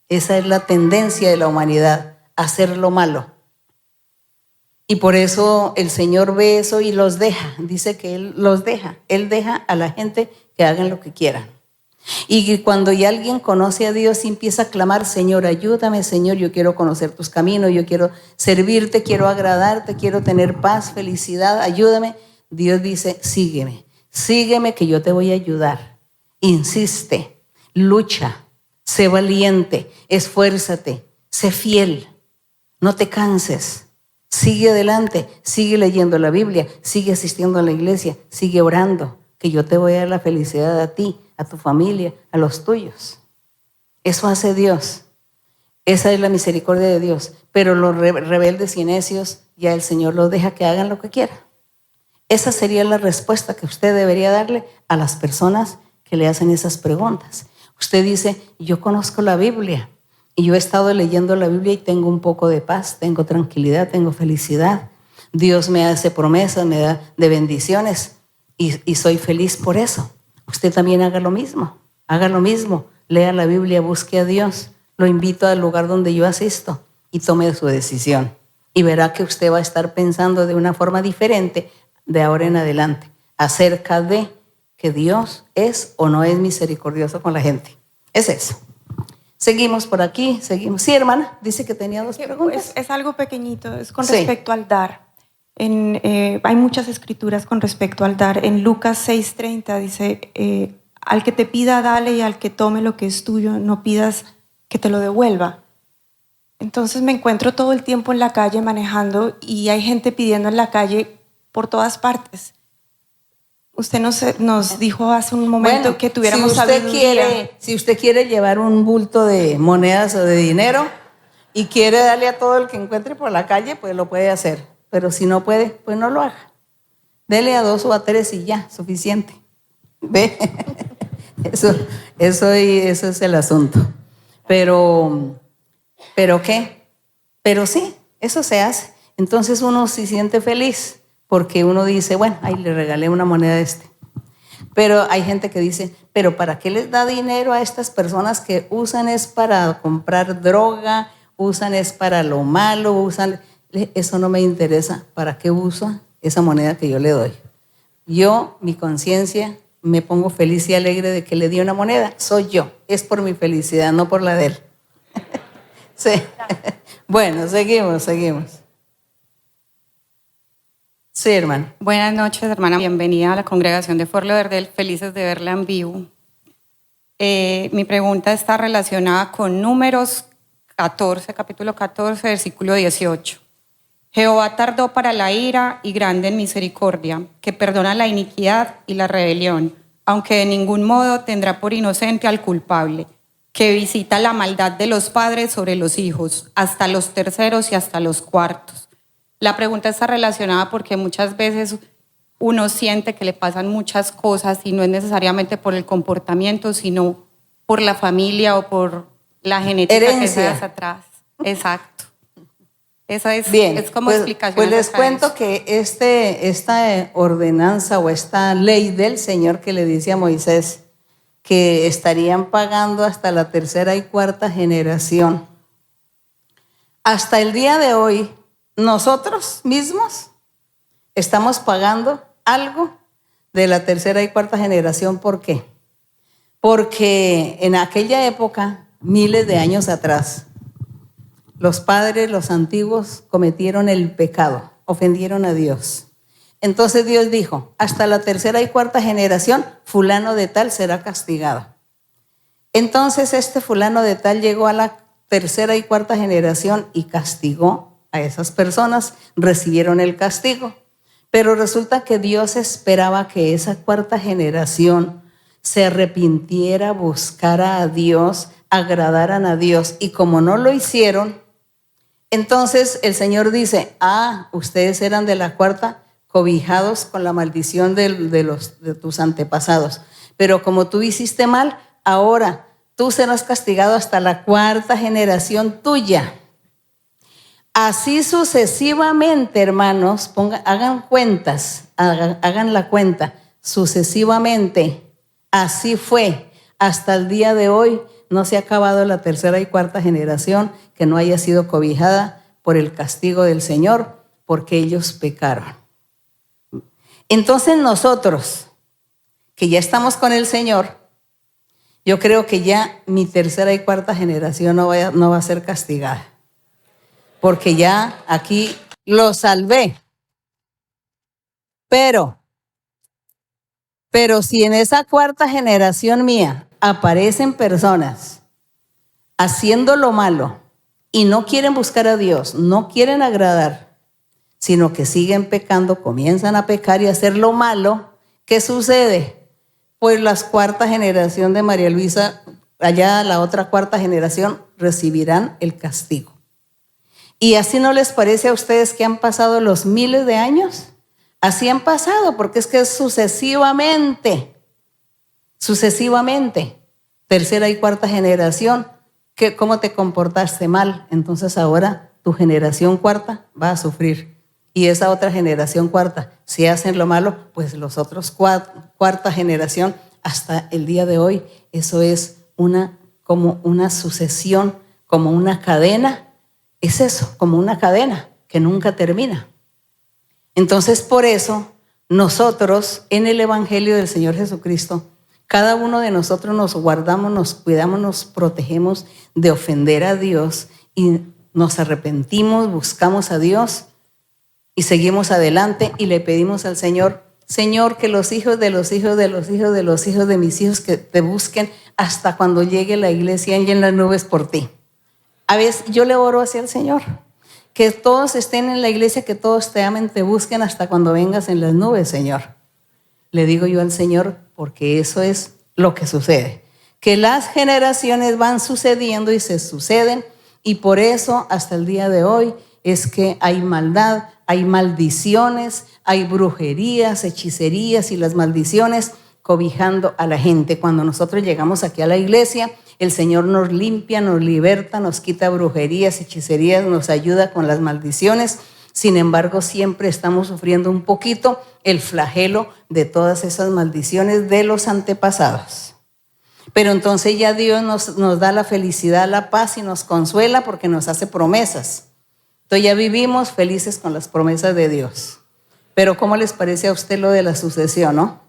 Esa es la tendencia de la humanidad, hacer lo malo. Y por eso el Señor ve eso y los deja. Dice que Él los deja. Él deja a la gente que hagan lo que quieran. Y cuando ya alguien conoce a Dios y empieza a clamar, Señor, ayúdame, Señor, yo quiero conocer tus caminos, yo quiero servirte, quiero agradarte, quiero tener paz, felicidad, ayúdame. Dios dice, sígueme, sígueme que yo te voy a ayudar. Insiste, lucha, sé valiente, esfuérzate, sé fiel, no te canses. Sigue adelante, sigue leyendo la Biblia, sigue asistiendo a la iglesia, sigue orando, que yo te voy a dar la felicidad a ti, a tu familia, a los tuyos. Eso hace Dios. Esa es la misericordia de Dios. Pero los rebeldes y necios, ya el Señor los deja que hagan lo que quieran. Esa sería la respuesta que usted debería darle a las personas que le hacen esas preguntas. Usted dice, yo conozco la Biblia y yo he estado leyendo la Biblia y tengo un poco de paz, tengo tranquilidad, tengo felicidad. Dios me hace promesas, me da de bendiciones y soy feliz por eso. Usted también haga lo mismo, lea la Biblia, busque a Dios. Lo invito al lugar donde yo asisto y tome su decisión. Y verá que usted va a estar pensando de una forma diferente de ahora en adelante acerca de que Dios es o no es misericordioso con la gente. Es eso. Seguimos por aquí, seguimos. Sí, hermana, dice que tenía dos preguntas. Es algo pequeñito, es con Sí. respecto al dar. Hay muchas escrituras con respecto al dar. En Lucas 6:30 dice, al que te pida, dale, y al que tome lo que es tuyo, no pidas que te lo devuelva. Entonces me encuentro todo el tiempo en la calle manejando y hay gente pidiendo en la calle por todas partes. Usted nos dijo hace un momento Bueno, que tuviéramos si usted sabiduría. si usted quiere llevar un bulto de monedas o de dinero y quiere darle a todo el que encuentre por la calle, pues lo puede hacer. Pero si no puede, pues no lo haga. Dele a 2 o a 3 y ya, suficiente. ¿Ve? Eso es el asunto. Pero ¿qué? Pero sí, eso se hace. Entonces uno se siente feliz porque uno dice, bueno, ahí le regalé una moneda a este. Pero hay gente que dice, pero ¿para qué les da dinero a estas personas que usan es para comprar droga, usan es para lo malo, usan? Eso no me interesa. ¿Para qué uso esa moneda que yo le doy? Yo, mi conciencia, me pongo feliz y alegre de que le di una moneda. Soy yo. Es por mi felicidad, no por la de él. Sí. Bueno, seguimos. Sí, hermano. Buenas noches, hermana. Bienvenida a la congregación de Fort Lauderdale. Felices de verla en vivo. Mi pregunta está relacionada con Números 14, capítulo 14, versículo 18. Jehová tardó para la ira y grande en misericordia, que perdona la iniquidad y la rebelión, aunque de ningún modo tendrá por inocente al culpable, que visita la maldad de los padres sobre los hijos, hasta los terceros y hasta los cuartos. La pregunta está relacionada porque muchas veces uno siente que le pasan muchas cosas y no es necesariamente por el comportamiento, sino por la familia o por la genética que se hace atrás. Exacto. Esa es, Bien, es como pues, explicación. Pues les acerca de cuento eso. que esta ordenanza o esta ley del Señor que le dice a Moisés que estarían pagando hasta la 3ª y 4ª generación. Hasta el día de hoy, nosotros mismos estamos pagando algo de la 3ª y 4ª generación. ¿Por qué? Porque en aquella época, miles de años atrás, los padres, los antiguos, cometieron el pecado, ofendieron a Dios. Entonces Dios dijo, hasta la 3ª y 4ª generación, fulano de tal será castigado. Entonces este fulano de tal llegó a la 3ª y 4ª generación y castigó a esas personas, recibieron el castigo. Pero resulta que Dios esperaba que esa 4ª generación se arrepintiera, buscara a Dios, agradaran a Dios. Y como no lo hicieron, entonces el Señor dice, ustedes eran de la 4ª, cobijados con la maldición de tus antepasados. Pero como tú hiciste mal, ahora tú serás castigado hasta la 4ª generación tuya. Así sucesivamente, hermanos, hagan cuentas, hagan la cuenta, sucesivamente. Así fue. Hasta el día de hoy no se ha acabado la 3ª y 4ª generación que no haya sido cobijada por el castigo del Señor, porque ellos pecaron. Entonces nosotros, que ya estamos con el Señor, yo creo que ya mi 3ª y 4ª generación no va a ser castigada, porque ya aquí lo salvé. Pero si en esa 4ª generación mía aparecen personas haciendo lo malo y no quieren buscar a Dios, no quieren agradar, sino que siguen pecando, comienzan a pecar y a hacer lo malo, ¿qué sucede? Pues la cuarta generación de María Luisa, allá la otra cuarta generación, recibirán el castigo. ¿Y así no les parece a ustedes que han pasado los miles de años? Así han pasado, porque es que es sucesivamente. Tercera y cuarta generación, ¿cómo te comportaste mal? Entonces ahora tu generación cuarta va a sufrir. Y esa otra generación cuarta, si hacen lo malo, pues los otros cuarta generación, hasta el día de hoy, eso es como una sucesión, como una cadena. Es eso, como una cadena que nunca termina. Entonces, por eso, nosotros en el Evangelio del Señor Jesucristo, cada uno de nosotros nos guardamos, nos cuidamos, nos protegemos de ofender a Dios y nos arrepentimos, buscamos a Dios y seguimos adelante y le pedimos al Señor, Señor, que los hijos de los hijos de los hijos de los hijos de mis hijos que te busquen hasta cuando llegue la iglesia y en las nubes por ti. A veces yo le oro hacia el Señor, que todos estén en la iglesia, que todos te amen, te busquen hasta cuando vengas en las nubes, Señor. Le digo yo al Señor, porque eso es lo que sucede, que las generaciones van sucediendo y se suceden, y por eso hasta el día de hoy es que hay maldad, hay maldiciones, hay brujerías, hechicerías y las maldiciones cobijando a la gente. Cuando nosotros llegamos aquí a la iglesia, el Señor nos limpia, nos liberta, nos quita brujerías, hechicerías, nos ayuda con las maldiciones. Sin embargo, siempre estamos sufriendo un poquito el flagelo de todas esas maldiciones de los antepasados. Pero entonces ya Dios nos da la felicidad, la paz y nos consuela porque nos hace promesas. Entonces ya vivimos felices con las promesas de Dios. Pero ¿cómo les parece a usted lo de la sucesión, no?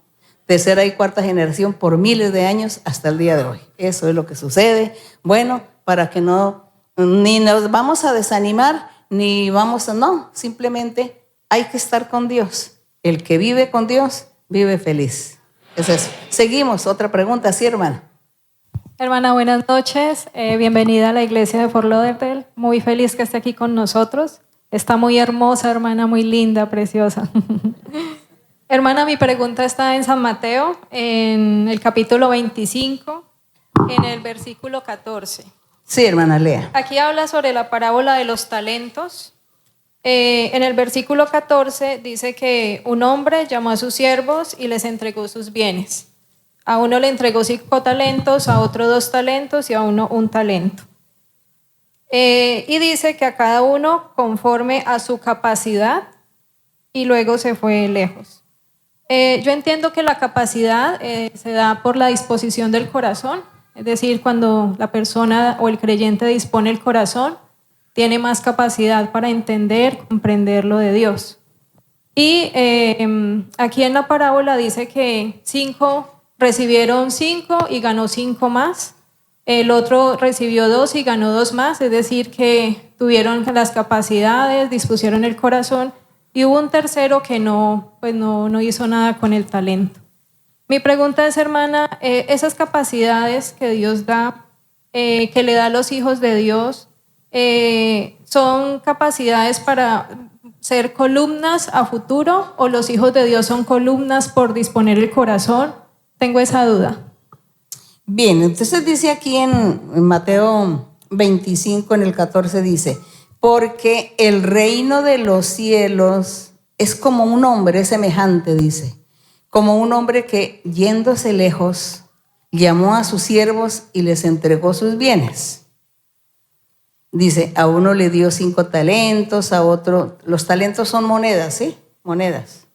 Tercera y cuarta generación por miles de años hasta el día de hoy. Eso es lo que sucede. Bueno, para que ni nos vamos a desanimar, ni no, simplemente hay que estar con Dios. El que vive con Dios, vive feliz. Es eso. Seguimos, otra pregunta, sí, hermana. Hermana, buenas noches. Bienvenida a la iglesia de Fort Lauderdale. Muy feliz que esté aquí con nosotros. Está muy hermosa, hermana, muy linda, preciosa. Hermana, mi pregunta está en San Mateo, en el capítulo 25, en el versículo 14. Sí, hermana, lea. Aquí habla sobre la parábola de los talentos. En el versículo 14 dice que un hombre llamó a sus siervos y les entregó sus bienes. A uno le entregó 5 talentos, a otro 2 talentos y a uno 1 talento. Y dice que a cada uno conforme a su capacidad, y luego se fue lejos. Yo entiendo que la capacidad se da por la disposición del corazón, es decir, cuando la persona o el creyente dispone el corazón, tiene más capacidad para entender, comprender lo de Dios. Y aquí en la parábola dice que 5 recibieron 5 y ganó 5 más. El otro recibió 2 y ganó 2 más, es decir, que tuvieron las capacidades, dispusieron el corazón, y hubo un tercero que no hizo nada con el talento. Mi pregunta es, hermana, esas capacidades que Dios da, que le da a los hijos de Dios, ¿son capacidades para ser columnas a futuro o los hijos de Dios son columnas por disponer el corazón? Tengo esa duda. Bien, entonces dice aquí en Mateo 25, en el 14 dice, porque el reino de los cielos es como un hombre semejante, dice, como un hombre que yéndose lejos llamó a sus siervos y les entregó sus bienes. Dice, a uno le dio 5 talentos, a otro, los talentos son monedas, ¿sí? Monedas.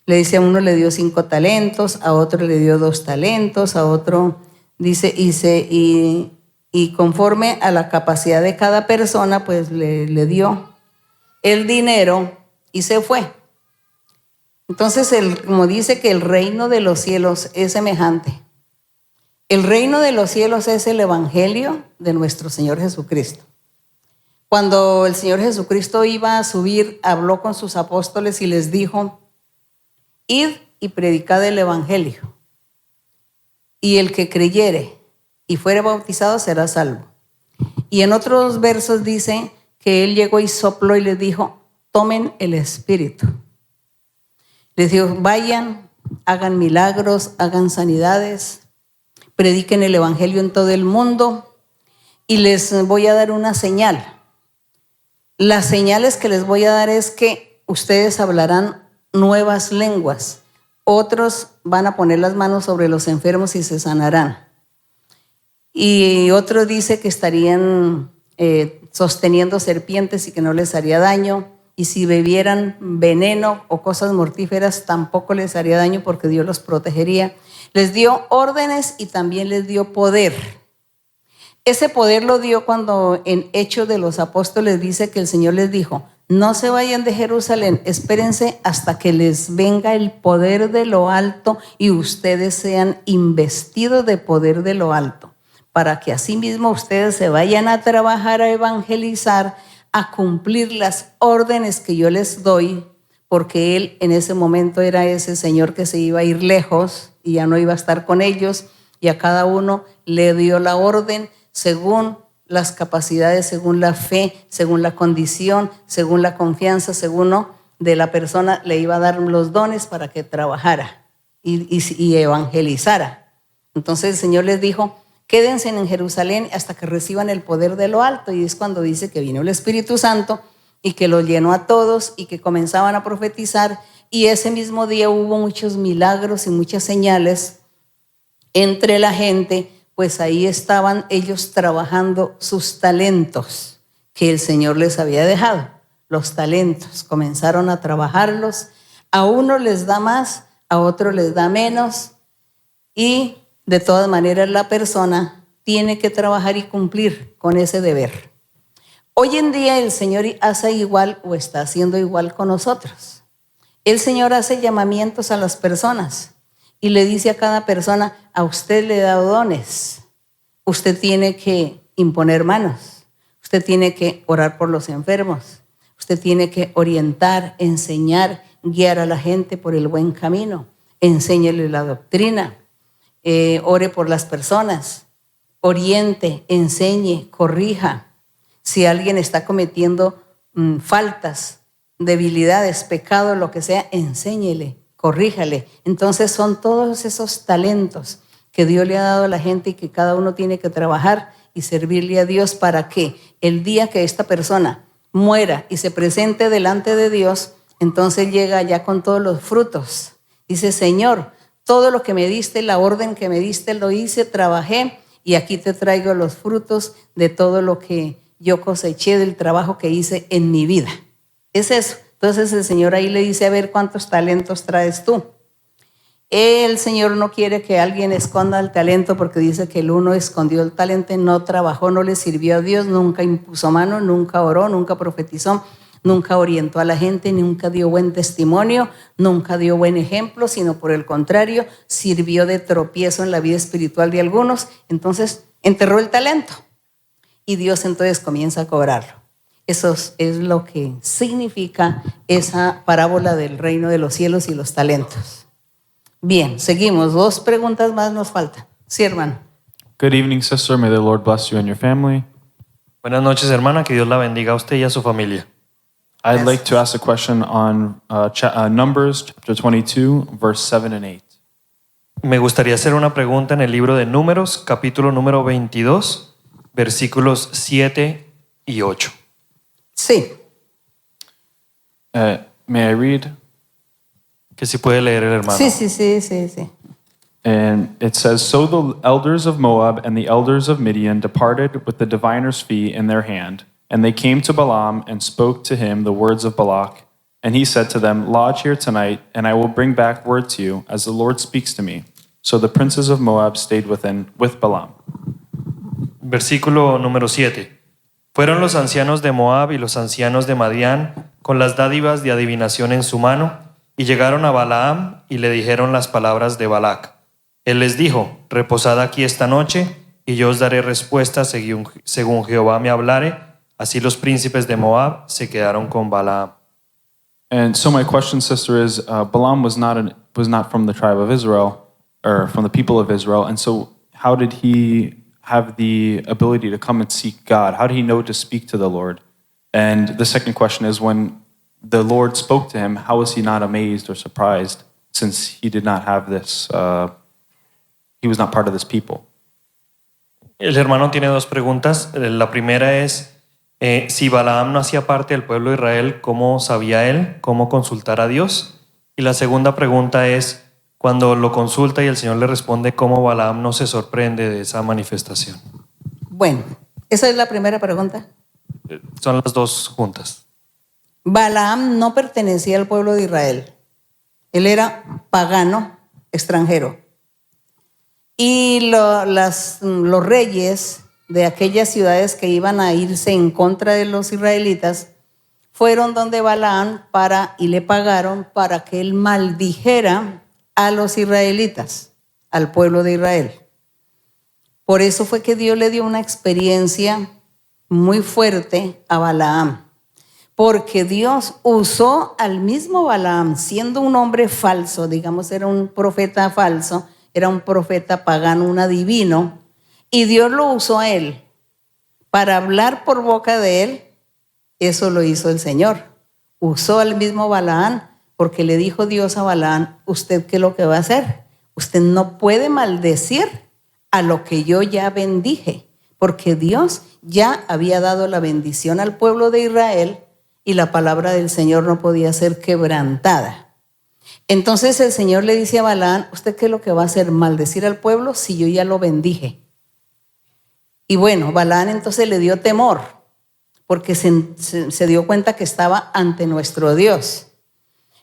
Le dice, a uno le dio 5 talentos, a otro le dio 2 talentos, a otro, dice, y conforme a la capacidad de cada persona, pues le dio el dinero y se fue. Entonces, como dice que el reino de los cielos es semejante. El reino de los cielos es el evangelio de nuestro Señor Jesucristo. Cuando el Señor Jesucristo iba a subir, habló con sus apóstoles y les dijo, id y predicad el evangelio. Y el que creyere y fuere bautizado será salvo. Y en otros versos dice que él llegó y sopló y les dijo, tomen el espíritu. Les dijo, vayan, hagan milagros, hagan sanidades, prediquen el evangelio en todo el mundo y les voy a dar una señal. Las señales que les voy a dar es que ustedes hablarán nuevas lenguas. Otros van a poner las manos sobre los enfermos y se sanarán. Y otros dice que estarían sosteniendo serpientes y que no les haría daño. Y si bebieran veneno o cosas mortíferas tampoco les haría daño porque Dios los protegería. Les dio órdenes y también les dio poder. Ese poder lo dio cuando en Hechos de los Apóstoles dice que el Señor les dijo, no se vayan de Jerusalén, espérense hasta que les venga el poder de lo alto y ustedes sean investidos de poder de lo alto, para que asimismo ustedes se vayan a trabajar, a evangelizar, a cumplir las órdenes que yo les doy, porque Él en ese momento era ese Señor que se iba a ir lejos y ya no iba a estar con ellos, y a cada uno le dio la orden según las capacidades, según la fe, según la condición, según la confianza, según de la persona, le iba a dar los dones para que trabajara y evangelizara. Entonces el Señor les dijo, quédense en Jerusalén hasta que reciban el poder de lo alto, y es cuando dice que vino el Espíritu Santo y que los llenó a todos y que comenzaban a profetizar, y ese mismo día hubo muchos milagros y muchas señales entre la gente, pues ahí estaban ellos trabajando sus talentos que el Señor les había dejado. Los talentos, comenzaron a trabajarlos. A uno les da más, a otro les da menos. Y de todas maneras la persona tiene que trabajar y cumplir con ese deber. Hoy en día el Señor hace igual o está haciendo igual con nosotros. El Señor hace llamamientos a las personas y le dice a cada persona, a usted le he dado dones, usted tiene que imponer manos, usted tiene que orar por los enfermos, usted tiene que orientar, enseñar, guiar a la gente por el buen camino, enséñele la doctrina, ore por las personas, oriente, enseñe, corrija. Si alguien está cometiendo faltas, debilidades, pecado, lo que sea, enséñele, corríjale. Entonces son todos esos talentos que Dios le ha dado a la gente y que cada uno tiene que trabajar y servirle a Dios para que el día que esta persona muera y se presente delante de Dios, entonces llega ya con todos los frutos. Dice, Señor, todo lo que me diste, la orden que me diste, lo hice, trabajé y aquí te traigo los frutos de todo lo que yo coseché del trabajo que hice en mi vida. Es eso. Entonces el Señor ahí le dice, a ver cuántos talentos traes tú. El Señor no quiere que alguien esconda el talento, porque dice que el uno escondió el talento, no trabajó, no le sirvió a Dios, nunca impuso mano, nunca oró, nunca profetizó, nunca orientó a la gente, nunca dio buen testimonio, nunca dio buen ejemplo, sino por el contrario, sirvió de tropiezo en la vida espiritual de algunos. Entonces enterró el talento y Dios entonces comienza a cobrarlo. Eso es lo que significa esa parábola del reino de los cielos y los talentos. Bien, seguimos. 2 preguntas más nos faltan. Sí, hermano. Good evening, sister. May the Lord bless you and your family. Buenas noches, hermana. Que Dios la bendiga a usted y a su familia. I'd like to ask a question on Numbers chapter 22, verse 7 and 8. Me gustaría hacer una pregunta en el libro de Números, capítulo número 22, versículos 7 y 8. Sí. May I read? Que si puede leer el hermano. Sí. And it says, So the elders of Moab and the elders of Midian departed with the diviner's fee in their hand. And they came to Balaam and spoke to him the words of Balak. And he said to them, Lodge here tonight, and I will bring back word to you, as the Lord speaks to me. So the princes of Moab stayed with Balaam. Versículo número 7. Fueron los ancianos de Moab y los ancianos de Madián con las dádivas de adivinación en su mano, y llegaron a Balaam y le dijeron las palabras de Balac. Él les dijo, reposad aquí esta noche, y yo os daré respuesta según Jehová me hablare. Así los príncipes de Moab se quedaron con Balaam. And so my question, sister, is Balaam was not from the tribe of Israel, or from the people of Israel, and so how did he have the ability to come and seek God? How did he know to speak to the Lord? And the second question is, when the Lord spoke to him, how was he not amazed or surprised, since he did not have this, he was not part of this people? El hermano tiene dos preguntas. La primera es, si Balaam no hacía parte del pueblo de Israel, ¿cómo sabía él cómo consultar a Dios? Y la segunda pregunta es, cuando lo consulta y el Señor le responde, ¿cómo Balaam no se sorprende de esa manifestación? Bueno, esa es la primera pregunta. Son las dos juntas. Balaam no pertenecía al pueblo de Israel. Él era pagano, extranjero. Y los reyes de aquellas ciudades que iban a irse en contra de los israelitas fueron donde Balaam y le pagaron para que él maldijera a los israelitas, al pueblo de Israel. Por eso fue que Dios le dio una experiencia muy fuerte a Balaam, porque Dios usó al mismo Balaam, siendo un hombre falso, digamos, era un profeta falso, era un profeta pagano, un adivino, y Dios lo usó a él para hablar por boca de él. Eso lo hizo el Señor. Usó al mismo Balaam, porque le dijo Dios a Balaam, ¿usted qué es lo que va a hacer? Usted no puede maldecir a lo que yo ya bendije, porque Dios ya había dado la bendición al pueblo de Israel y la palabra del Señor no podía ser quebrantada. Entonces el Señor le dice a Balaam, ¿usted qué es lo que va a hacer? ¿Maldecir al pueblo si yo ya lo bendije? Y bueno, Balaam entonces le dio temor, porque se dio cuenta que estaba ante nuestro Dios.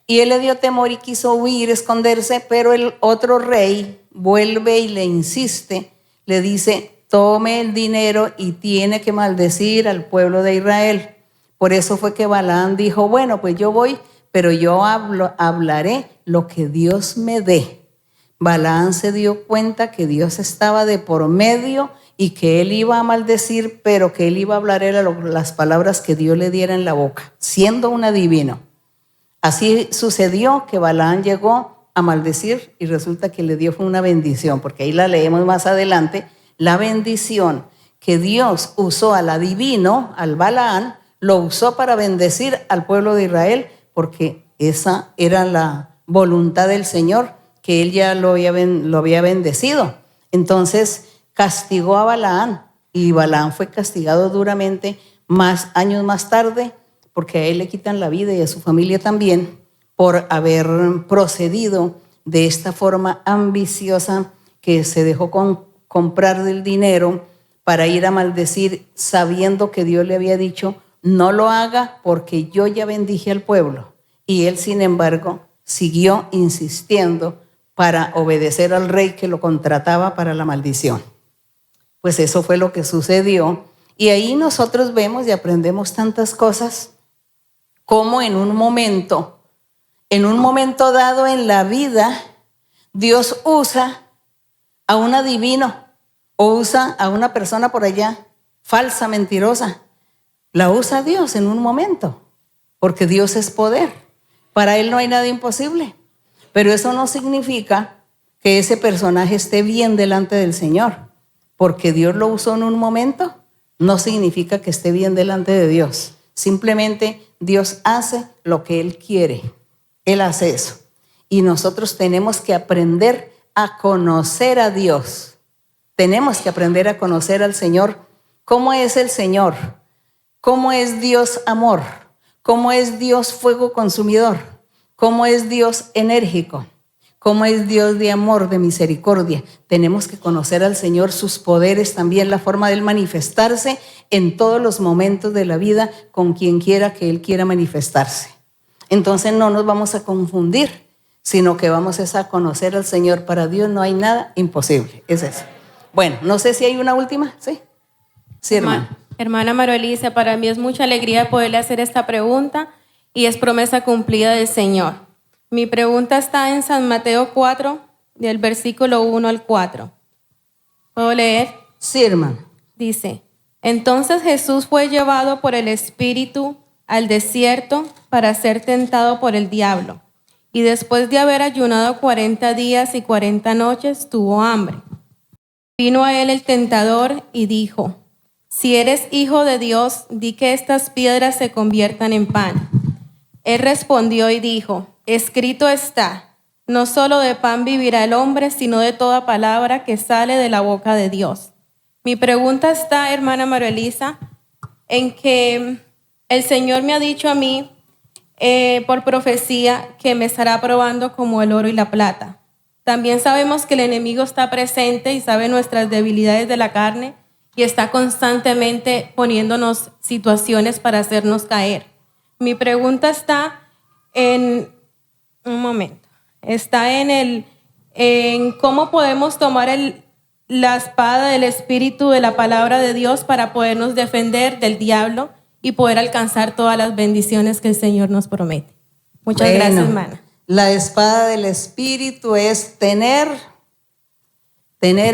Y él le dio temor y quiso huir, esconderse, pero el otro rey vuelve y le insiste, le dice, tome el dinero y tiene que maldecir al pueblo de Israel. Por eso fue que Balaam dijo, bueno, pues yo voy, pero yo hablaré lo que Dios me dé. Balaam se dio cuenta que Dios estaba de por medio y que él iba a maldecir, pero que él iba a hablar las palabras que Dios le diera en la boca, siendo un adivino. Así sucedió que Balaam llegó a maldecir y resulta que le dio fue una bendición, porque ahí la leemos más adelante, la bendición que Dios usó al adivino, al Balaam, lo usó para bendecir al pueblo de Israel, porque esa era la voluntad del Señor, que él ya lo había bendecido. Entonces castigó a Balaam y Balaam fue castigado duramente años más tarde, porque a él le quitan la vida y a su familia también por haber procedido de esta forma ambiciosa, que se dejó comprar del dinero para ir a maldecir, sabiendo que Dios le había dicho, no lo haga porque yo ya bendije al pueblo. Y él, sin embargo, siguió insistiendo para obedecer al rey que lo contrataba para la maldición. Pues eso fue lo que sucedió. Y ahí nosotros vemos y aprendemos tantas cosas, como en un momento dado en la vida, Dios usa a un adivino o usa a una persona por allá, falsa, mentirosa. La usa Dios en un momento, porque Dios es poder. Para Él no hay nada imposible. Pero eso no significa que ese personaje esté bien delante del Señor. Porque Dios lo usó en un momento, no significa que esté bien delante de Dios. Simplemente Dios hace lo que Él quiere. Él hace eso. Y nosotros tenemos que aprender a conocer a Dios. Tenemos que aprender a conocer al Señor. ¿Cómo es el Señor? ¿Cómo es Dios amor? ¿Cómo es Dios fuego consumidor? ¿Cómo es Dios enérgico? ¿Cómo es Dios de amor, de misericordia? Tenemos que conocer al Señor, sus poderes también, la forma de Él manifestarse en todos los momentos de la vida con quien quiera que Él quiera manifestarse. Entonces no nos vamos a confundir, sino que vamos a conocer al Señor. Para Dios no hay nada imposible, es eso. Bueno, no sé si hay una última, ¿sí? Sí, hermana. Hermana Maruelisa, para mí es mucha alegría poderle hacer esta pregunta y es promesa cumplida del Señor. Mi pregunta está en San Mateo 4, del versículo 1 al 4. ¿Puedo leer? Sí, hermano. Dice, entonces Jesús fue llevado por el Espíritu al desierto para ser tentado por el diablo. Y después de haber ayunado 40 días y 40 noches, tuvo hambre. Vino a él el tentador y dijo, si eres hijo de Dios, di que estas piedras se conviertan en pan. Él respondió y dijo, escrito está, no solo de pan vivirá el hombre, sino de toda palabra que sale de la boca de Dios. Mi pregunta está, hermana María Elisa, en que el Señor me ha dicho a mí por profecía que me estará probando como el oro y la plata. También sabemos que el enemigo está presente y sabe nuestras debilidades de la carne y está constantemente poniéndonos situaciones para hacernos caer. Mi pregunta está en cómo podemos tomar la espada del Espíritu de la palabra de Dios para podernos defender del diablo y poder alcanzar todas las bendiciones que el Señor nos promete. Muchas gracias, hermana. La espada del Espíritu es tener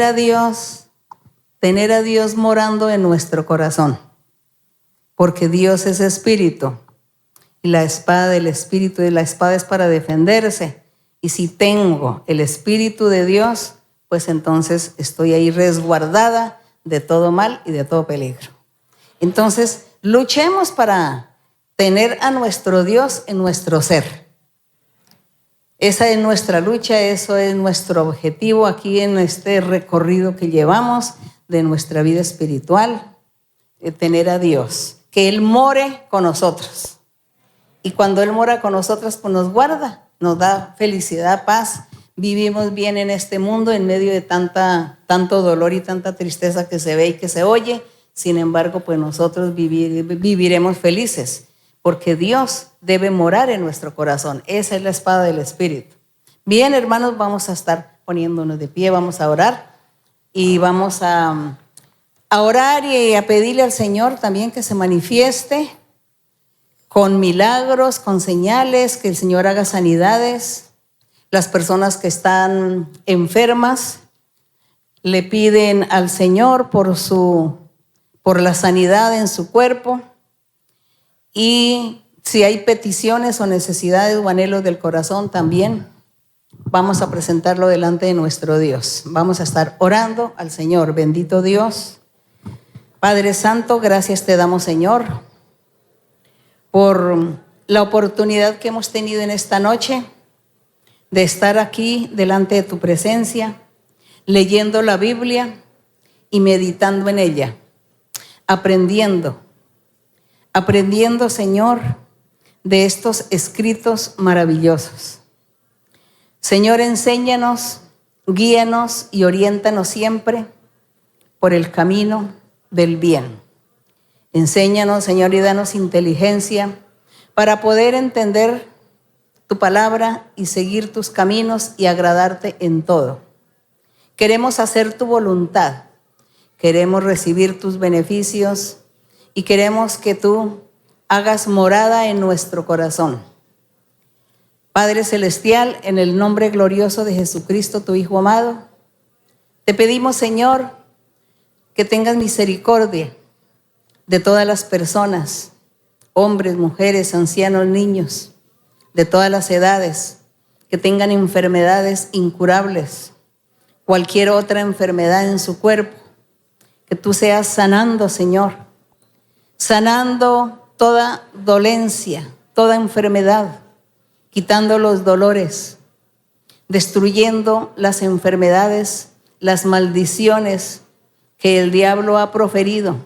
a Dios morando en nuestro corazón, porque Dios es Espíritu. Y la espada del Espíritu, la espada es para defenderse. Y si tengo el Espíritu de Dios, pues entonces estoy ahí resguardada de todo mal y de todo peligro. Entonces, luchemos para tener a nuestro Dios en nuestro ser. Esa es nuestra lucha, eso es nuestro objetivo aquí en este recorrido que llevamos de nuestra vida espiritual, de tener a Dios, que Él more con nosotros. Y cuando Él mora con nosotros, pues nos guarda, nos da felicidad, paz. Vivimos bien en este mundo en medio de tanto dolor y tanta tristeza que se ve y que se oye. Sin embargo, pues nosotros viviremos felices, porque Dios debe morar en nuestro corazón. Esa es la espada del Espíritu. Bien, hermanos, vamos a estar poniéndonos de pie, vamos a orar y vamos a orar y a pedirle al Señor también que se manifieste con milagros, con señales, que el Señor haga sanidades. Las personas que están enfermas le piden al Señor por la sanidad en su cuerpo. Y si hay peticiones o necesidades o anhelos del corazón también, vamos a presentarlo delante de nuestro Dios. Vamos a estar orando al Señor. Bendito Dios. Padre Santo, gracias te damos, Señor, por la oportunidad que hemos tenido en esta noche de estar aquí delante de tu presencia, leyendo la Biblia y meditando en ella, aprendiendo, Señor, de estos escritos maravillosos. Señor, enséñanos, guíanos y oriéntanos siempre por el camino del bien. Enséñanos, Señor, y danos inteligencia para poder entender tu palabra y seguir tus caminos y agradarte en todo. Queremos hacer tu voluntad, queremos recibir tus beneficios y queremos que tú hagas morada en nuestro corazón. Padre Celestial, en el nombre glorioso de Jesucristo, tu Hijo amado, te pedimos, Señor, que tengas misericordia de todas las personas, hombres, mujeres, ancianos, niños, de todas las edades, que tengan enfermedades incurables, cualquier otra enfermedad en su cuerpo, que tú seas sanando, Señor, sanando toda dolencia, toda enfermedad, quitando los dolores, destruyendo las enfermedades, las maldiciones que el diablo ha proferido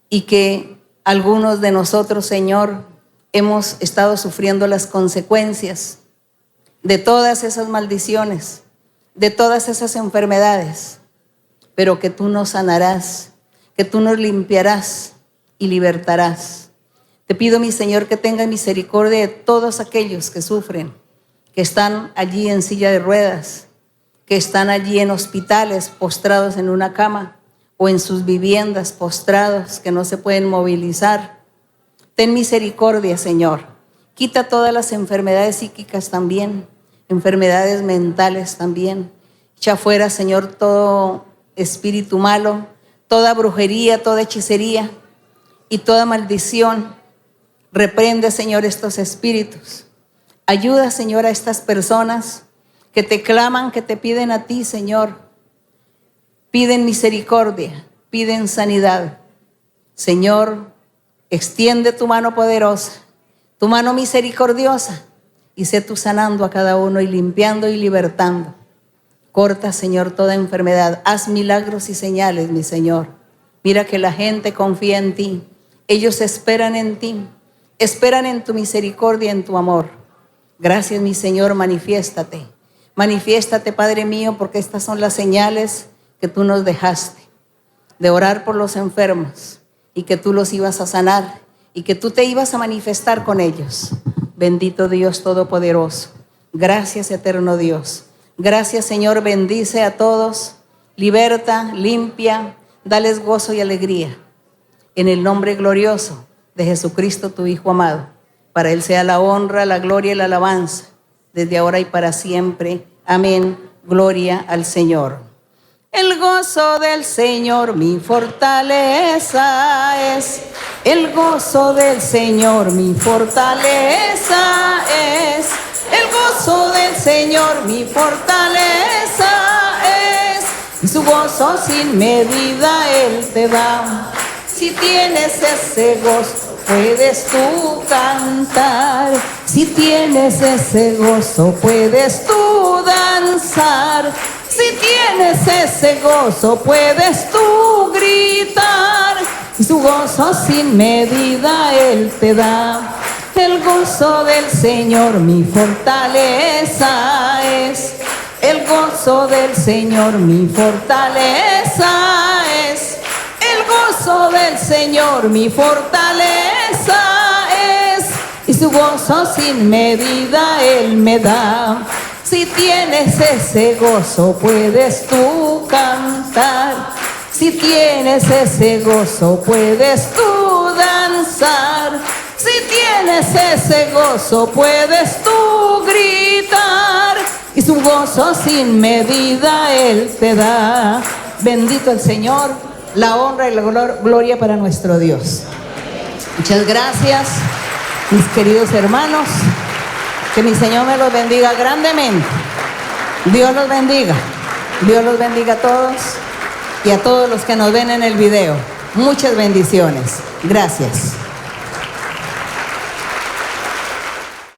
y que algunos de nosotros, Señor, hemos estado sufriendo las consecuencias de todas esas maldiciones, de todas esas enfermedades, pero que tú nos sanarás, que tú nos limpiarás y libertarás. Te pido, mi Señor, que tengas misericordia de todos aquellos que sufren, que están allí en silla de ruedas, que están allí en hospitales postrados en una cama o en sus viviendas postrados que no se pueden movilizar. Ten misericordia, Señor. Quita todas las enfermedades psíquicas también, enfermedades mentales también. Echa fuera, Señor, todo espíritu malo, toda brujería, toda hechicería y toda maldición. Reprende, Señor, estos espíritus. Ayuda, Señor, a estas personas que te claman, que te piden a ti, Señor. Piden misericordia, piden sanidad. Señor, extiende tu mano poderosa, tu mano misericordiosa, y sé tú sanando a cada uno y limpiando y libertando. Corta, Señor, toda enfermedad. Haz milagros y señales, mi Señor. Mira que la gente confía en ti. Ellos esperan en ti. Esperan en tu misericordia, en tu amor. Gracias, mi Señor, manifiéstate. Manifiéstate, Padre mío, porque estas son las señales que tú nos dejaste. De orar por los enfermos y que tú los ibas a sanar y que tú te ibas a manifestar con ellos. Bendito Dios Todopoderoso. Gracias, eterno Dios. Gracias, Señor, bendice a todos, liberta, limpia, dales gozo y alegría. En el nombre glorioso de Jesucristo, tu Hijo amado. Para Él sea la honra, la gloria y la alabanza, desde ahora y para siempre. Amén. Gloria al Señor. El gozo del Señor mi fortaleza es. El gozo del Señor mi fortaleza es. El gozo del Señor mi fortaleza es. Y su gozo sin medida Él te da. Si tienes ese gozo, puedes tú cantar. Si tienes ese gozo, puedes tú danzar. Si tienes ese gozo, puedes tú gritar. Y su gozo sin medida Él te da. El gozo del Señor mi fortaleza es. El gozo del Señor mi fortaleza es. El gozo del Señor mi fortaleza es. Y su gozo sin medida Él me da. Si tienes ese gozo, puedes tú cantar. Si tienes ese gozo, puedes tú danzar. Si tienes ese gozo, puedes tú gritar. Y su gozo sin medida Él te da. Bendito el Señor, la honra y la gloria para nuestro Dios. Muchas gracias, mis queridos hermanos. Que mi Señor me los bendiga grandemente. Dios los bendiga. Dios los bendiga a todos y a todos los que nos ven en el video. Muchas bendiciones. Gracias.